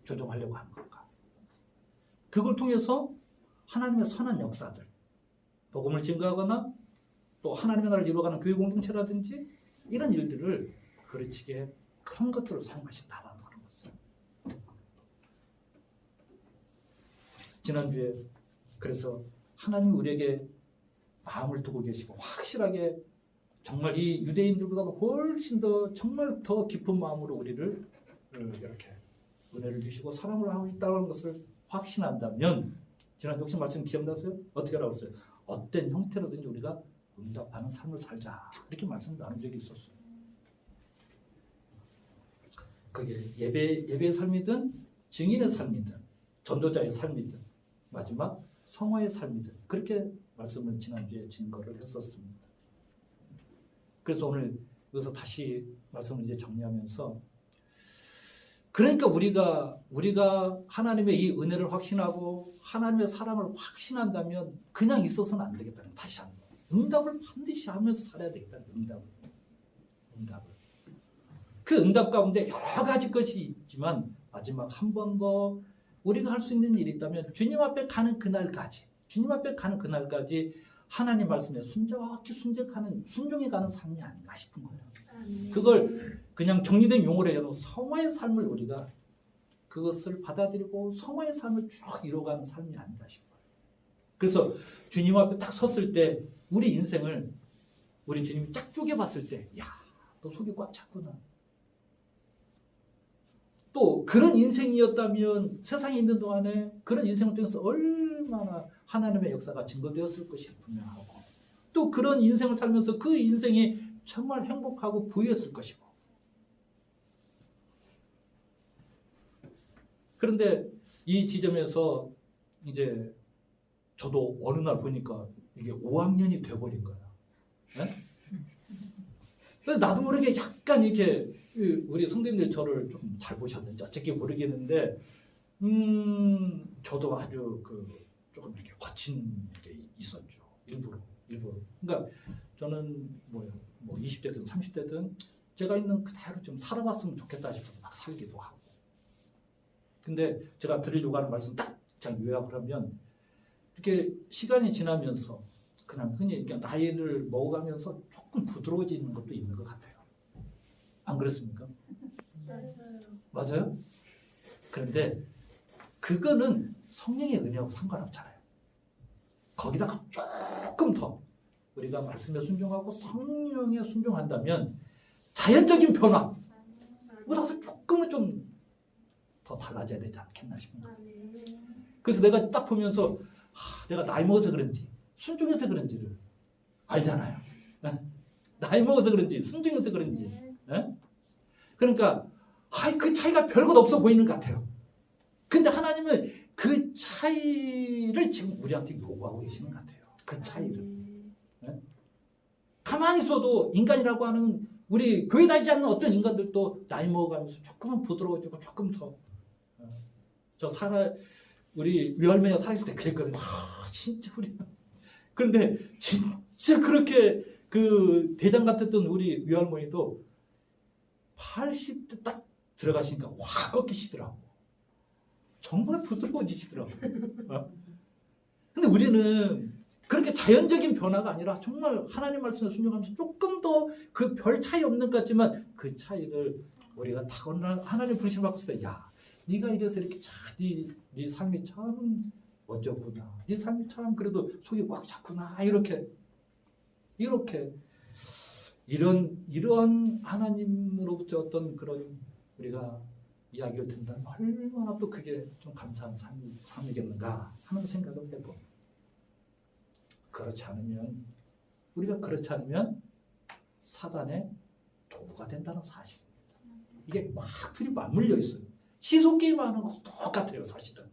조종하려고 하는 건가? 그걸 통해서 하나님의 선한 역사들, 복음을 증거하거나 또 하나님의 나라를 이루어가는 교회 공동체라든지 이런 일들을 그르치게 그런 것들을 사용하신다라는 그런 것을. 지난주에 그래서 하나님이 우리에게 마음을 두고 계시고 확실하게 정말 이 유대인들보다도 훨씬 더 정말 더 깊은 마음으로 우리를 이렇게 은혜를 주시고 사랑을 하고 있다는 것을 확신한다면 지난 독신 말씀 기억나세요? 어떻게 하라고 했어요? 어떤 형태로든지 우리가 응답하는 삶을 살자 이렇게 말씀 나눈 적이 있었어요. 그게 예배의 삶이든 증인의 삶이든 전도자의 삶이든 마지막 성화의 삶이든 그렇게 말씀을 지난주에 증거를 했었습니다. 그래서 오늘 여기서 다시 말씀을 이제 정리하면서 그러니까 우리가 하나님의 이 은혜를 확신하고 하나님의 사랑을 확신한다면 그냥 있어서는 안 되겠다는 다시 한번 응답을 반드시 하면서 살아야 되겠다는 응답을 그 응답 가운데 여러 가지 것이 있지만 마지막 한 번 더 우리가 할 수 있는 일이 있다면 주님 앞에 가는 그날까지 하나님 말씀에 순종해 가는 삶이 아닌가 싶은 거예요. 그걸 그냥 정리된 용어로 해서 성화의 삶을 우리가 그것을 받아들이고 성화의 삶을 쭉 이뤄가는 삶이 아닌가 싶어요. 그래서 주님 앞에 딱 섰을 때 우리 인생을 우리 주님이 쫙 쪼개봤을 때 너 속이 꽉 찼구나. 또 그런 인생이었다면 세상에 있는 동안에 그런 인생을 통해서 얼마나 하나님의 역사가 증거되었을 것이 분명하고 또 그런 인생을 살면서 그 인생이 정말 행복하고 부유했을 것이고 그런데 이 지점에서 이제 저도 어느 날 보니까 이게 5학년이 돼버린 거야. 네? 나도 모르게 약간 이렇게 우리 성도님들 저를 조금 잘 보셨는지 어떻게 모르겠는데 저도 아주 조금 이렇게 거친 게 있었죠. 일부러. 그러니까 저는 뭐 20대든 30대든 제가 있는 그대로 좀 살아봤으면 좋겠다 싶어서 막 살기도 하고. 근데 제가 드리려고 하는 말씀 딱 요약을 하면 이렇게 시간이 지나면서 그냥 흔히 이렇게 나이를 먹어가면서 조금 부드러워지는 것도 있는 것 같아요. 안 그렇습니까? 맞아요? 그런데 그거는 성령의 은혜하고 상관없잖아요. 거기다가 조금 더 우리가 말씀에 순종하고 성령에 순종한다면 자연적인 변화보다도 조금은 좀 더 달라져야 되지 않겠나 싶습니다. 그래서 내가 딱 보면서 내가 나이 먹어서 그런지 순종해서 그런지를 알잖아요. 나이 먹어서 그런지 순종해서 그런지 그러니까 그 차이가 별것 없어 보이는 것 같아요. 근데 하나님은 그 차이를 지금 우리한테 요구하고 계시는 것 같아요. 그 차이를. 가만히 있어도 인간이라고 하는 우리 교회 다니지 않는 어떤 인간들도 나이 먹어가면서 조금은 부드러워지고 조금 더 우리 위할매가 살아있을 때 그랬거든요. 진짜 우리는 그런데 진짜 그렇게 그 대장 같았던 우리 외할머니도 80대 딱 들어가시니까 확 꺾이시더라고. 정말 부드러워지시더라고. 어? 근데 우리는 그렇게 자연적인 변화가 아니라 정말 하나님 말씀에 순종하면서 조금 더 그 별 차이 없는 것 같지만 그 차이를 우리가 타고난 하나님 부르심 받고 있을 때, 야, 네가 이래서 이렇게 참, 네 삶이 참 어쩌구나. 네 삶이 참 그래도 속이 꽉 찼구나. 이런 하나님으로부터 어떤 그런 우리가 이야기를 듣는다면 얼마나 또 그게 좀 감사한 삶이겠는가 하는 생각을 해보. 우리가 그렇지 않으면 사단의 도구가 된다는 사실입니다. 이게 막 둘이 맞물려 있어요. 시소 게임하는 것도 똑같아요, 사실은.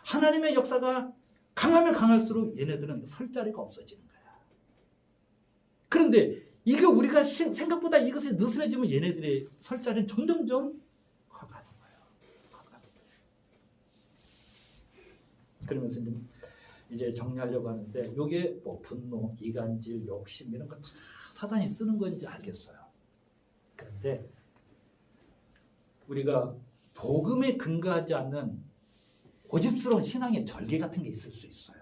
하나님의 역사가 강하면 강할수록 얘네들은 설 자리가 없어지는 거야. 그런데 이게 우리가 생각보다 이것이 느슨해지면 얘네들의 설 자리는 점점점 커가는 거예요. 그러면서 이제 정리하려고 하는데, 요게 뭐 분노, 이간질, 욕심 이런 거 다 사단이 쓰는 건지 알겠어요. 그런데 우리가 복음에 근거하지 않는 고집스러운 신앙의 절개 같은 게 있을 수 있어요.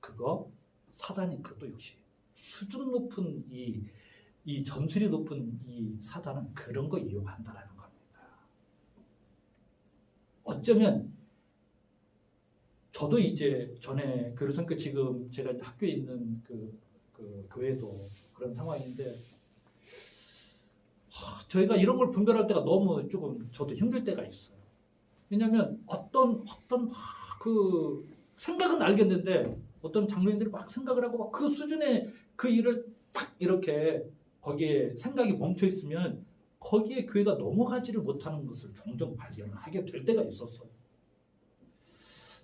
그거 사단이 그것도 역시 수준 높은 이 점수리 높은 이 사단은 그런 거 이용한다라는 겁니다. 어쩌면 저도 이제 전에 교류선교 지금 제가 학교에 있는 그 교회도 그런 상황인데, 저희가 이런 걸 분별할 때가 너무 조금 저도 힘들 때가 있어요. 왜냐하면 어떤 그 생각은 알겠는데 어떤 장로님들이 막 생각을 하고 막 그 수준의 그 일을 딱 이렇게 거기에 생각이 멈춰 있으면 거기에 교회가 넘어가지를 못하는 것을 종종 발견하게 될 때가 있었어요.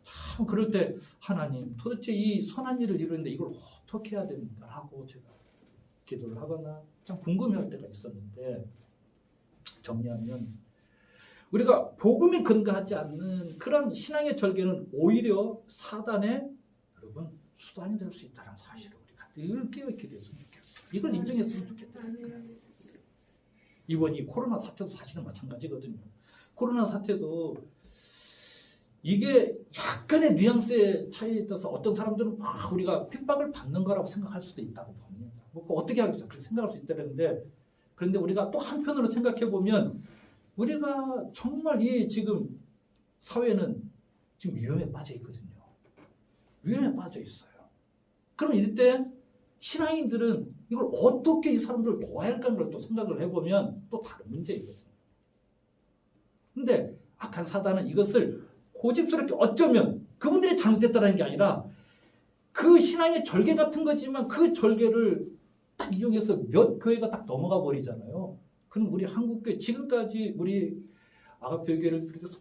참 그럴 때 하나님 도대체 이 선한 일을 이루는데 이걸 어떻게 해야 됩니까? 제가 기도를 하거나 참 궁금해할 때가 있었는데, 정리하면 우리가 복음에 근거하지 않는 그런 신앙의 절개는 오히려 사단의 여러분 수단이 될 수 있다는 사실을 우리가 늘 깨닫게 됐으면 좋겠어요. 이걸 인정했으면 좋겠다니까요. 이번 이 코로나 사태도 사실은 마찬가지거든요. 코로나 사태도 이게 약간의 뉘앙스의 차이에 있어서 어떤 사람들은 막 우리가 핍박을 받는 거라고 생각할 수도 있다고 봅니다. 뭐 그거 어떻게 하겠어요? 그렇게 생각할 수 있다는데, 그런데 우리가 또 한편으로 생각해 보면 우리가 정말 이 지금 사회는 지금 위험에 빠져 있거든요. 위험에 빠져 있어요. 그럼 이럴 때 신앙인들은 이걸 어떻게 이 사람들을 도와야 할까를 또 생각을 해보면 또 다른 문제이거든요. 근데 악한 사단은 이것을 고집스럽게 어쩌면 그분들이 잘못됐다는 게 아니라 그 신앙의 절개 같은 거지만 그 절개를 딱 이용해서 몇 교회가 딱 넘어가 버리잖아요. 그럼 우리 한국교회 지금까지 우리 아가페교회를 비롯해서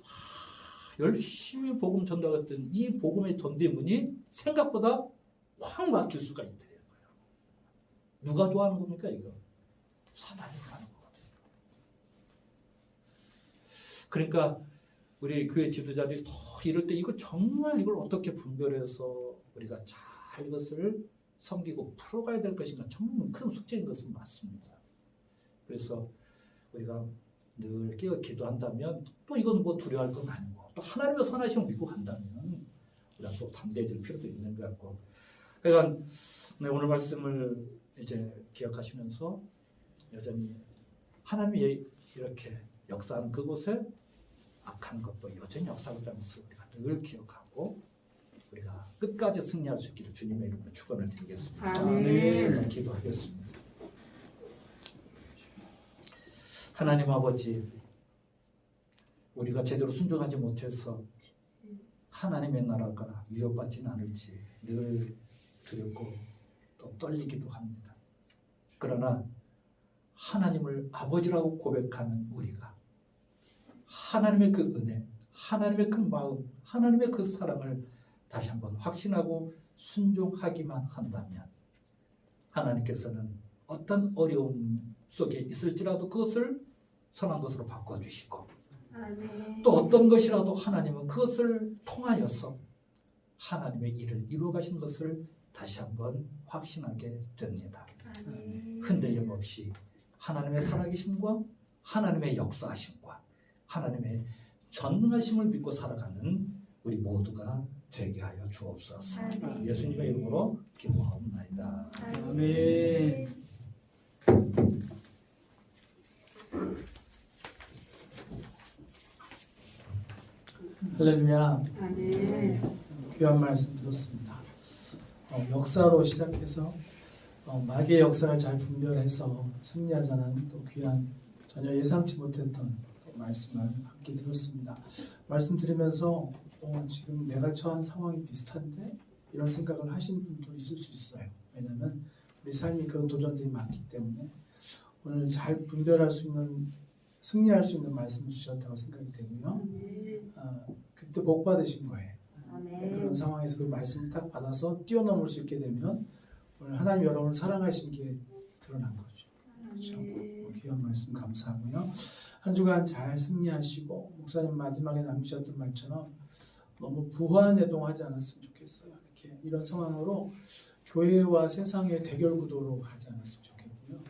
열심히 복음 전달했던 이 복음의 전대문이 생각보다 확 막힐 수가 있다는 거예요. 누가 좋아하는 겁니까 이거? 사단이 좋아하는 거거든요. 그러니까 우리 교회 지도자들이 더 이럴 때 이걸 정말 이걸 어떻게 분별해서 우리가 잘 이것을 섬기고 풀어가야 될 것인가 정말 큰 숙제인 것은 맞습니다. 그래서 우리가 늘 깨어 기도한다면 또 이건 뭐 두려워할 건 아니고 또 하나님의 선하심을 믿고 간다면 우리가 또 담대해질 필요도 있는 것 같고, 그러니까 오늘 말씀을 이제 기억하시면서 여전히 하나님이 이렇게 역사하는 그곳에 악한 것도 여전히 역사하고 있다는 것을 우리가 늘 기억하고 우리가 끝까지 승리할 수 있기를 주님의 이름으로 축원을 드리겠습니다. 잠깐 기도하겠습니다. 하나님 아버지, 우리가 제대로 순종하지 못해서 하나님의 나라가 위협받지는 않을지 늘 두렵고 또 떨리기도 합니다. 그러나 하나님을 아버지라고 고백하는 우리가 하나님의 그 은혜, 하나님의 그 마음, 하나님의 그 사랑을 다시 한번 확신하고 순종하기만 한다면 하나님께서는 어떤 어려움 속에 있을지라도 그것을 선한 것으로 바꿔주시고 또 어떤 것이라도 하나님은 그것을 통하여서 하나님의 일을 이루어 가신 것을 다시 한번 확신하게 됩니다. 흔들림 없이 하나님의 살아계심과 하나님의 역사하심과 하나님의 전능하심을 믿고 살아가는 우리 모두가 되게 하여 주옵소서. 예수님의 이름으로 기도하옵나이다. 아멘. 할렐루야. 귀한 말씀 들었습니다. 역사로 시작해서 마귀의 역사를 잘 분별해서 승리하자는 또 귀한 전혀 예상치 못했던 말씀을 함께 들었습니다. 말씀 들으면서 지금 내가 처한 상황이 비슷한데 이런 생각을 하시는 분도 있을 수 있어요. 왜냐하면 우리 삶이 그런 도전들이 많기 때문에 오늘 잘 분별할 수 있는 승리할 수 있는 말씀을 주셨다고 생각이 되고요. 그때 복 받으신 거예요. 그런 상황에서 그 말씀을 딱 받아서 뛰어넘을 수 있게 되면 오늘 하나님 여러분을 사랑하신 게 드러난 거죠. 그렇죠? 귀한 말씀 감사하고요. 한 주간 잘 승리하시고 목사님 마지막에 남기셨던 말처럼 너무 부화내동하지 않았으면 좋겠어요. 이렇게 이런 상황으로 교회와 세상의 대결 구도로 가지 않았으면 좋겠고요.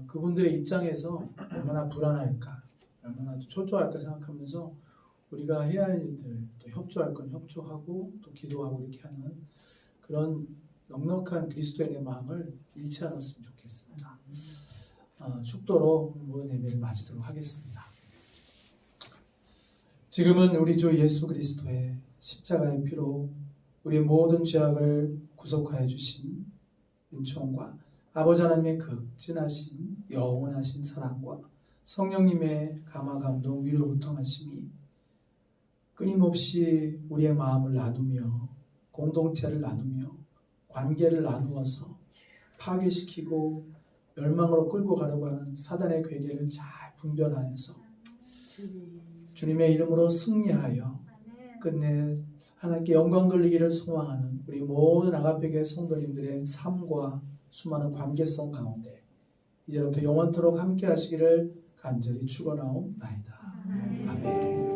그분들의 입장에서 얼마나 불안할까, 얼마나 또 초조할까 생각하면서 우리가 해야 할 일들, 또 협조할 건 협조하고 또 기도하고 이렇게 하는 그런 넉넉한 그리스도인의 마음을 잃지 않았으면 좋겠습니다. 축도로 모든 예배를 마치도록 하겠습니다. 지금은 우리 주 예수 그리스도의 십자가의 피로 우리 모든 죄악을 구속하여 주신 은총과 아버지 하나님의 극진하신 영원하신 사랑과 성령님의 감화 감동 위로 고통하심이 끊임없이 우리의 마음을 나누며 공동체를 나누며 관계를 나누어서 파괴시키고 멸망으로 끌고 가려고 하는 사단의 괴계를 잘 분별하여서 주님의 이름으로 승리하여 끝내 하나님께 영광 돌리기를 소망하는 우리 모든 아가페교회 성도님들의 삶과 수많은 관계성 가운데 이제부터 영원토록 함께 하시기를 간절히 축원하옵나이다. 아멘.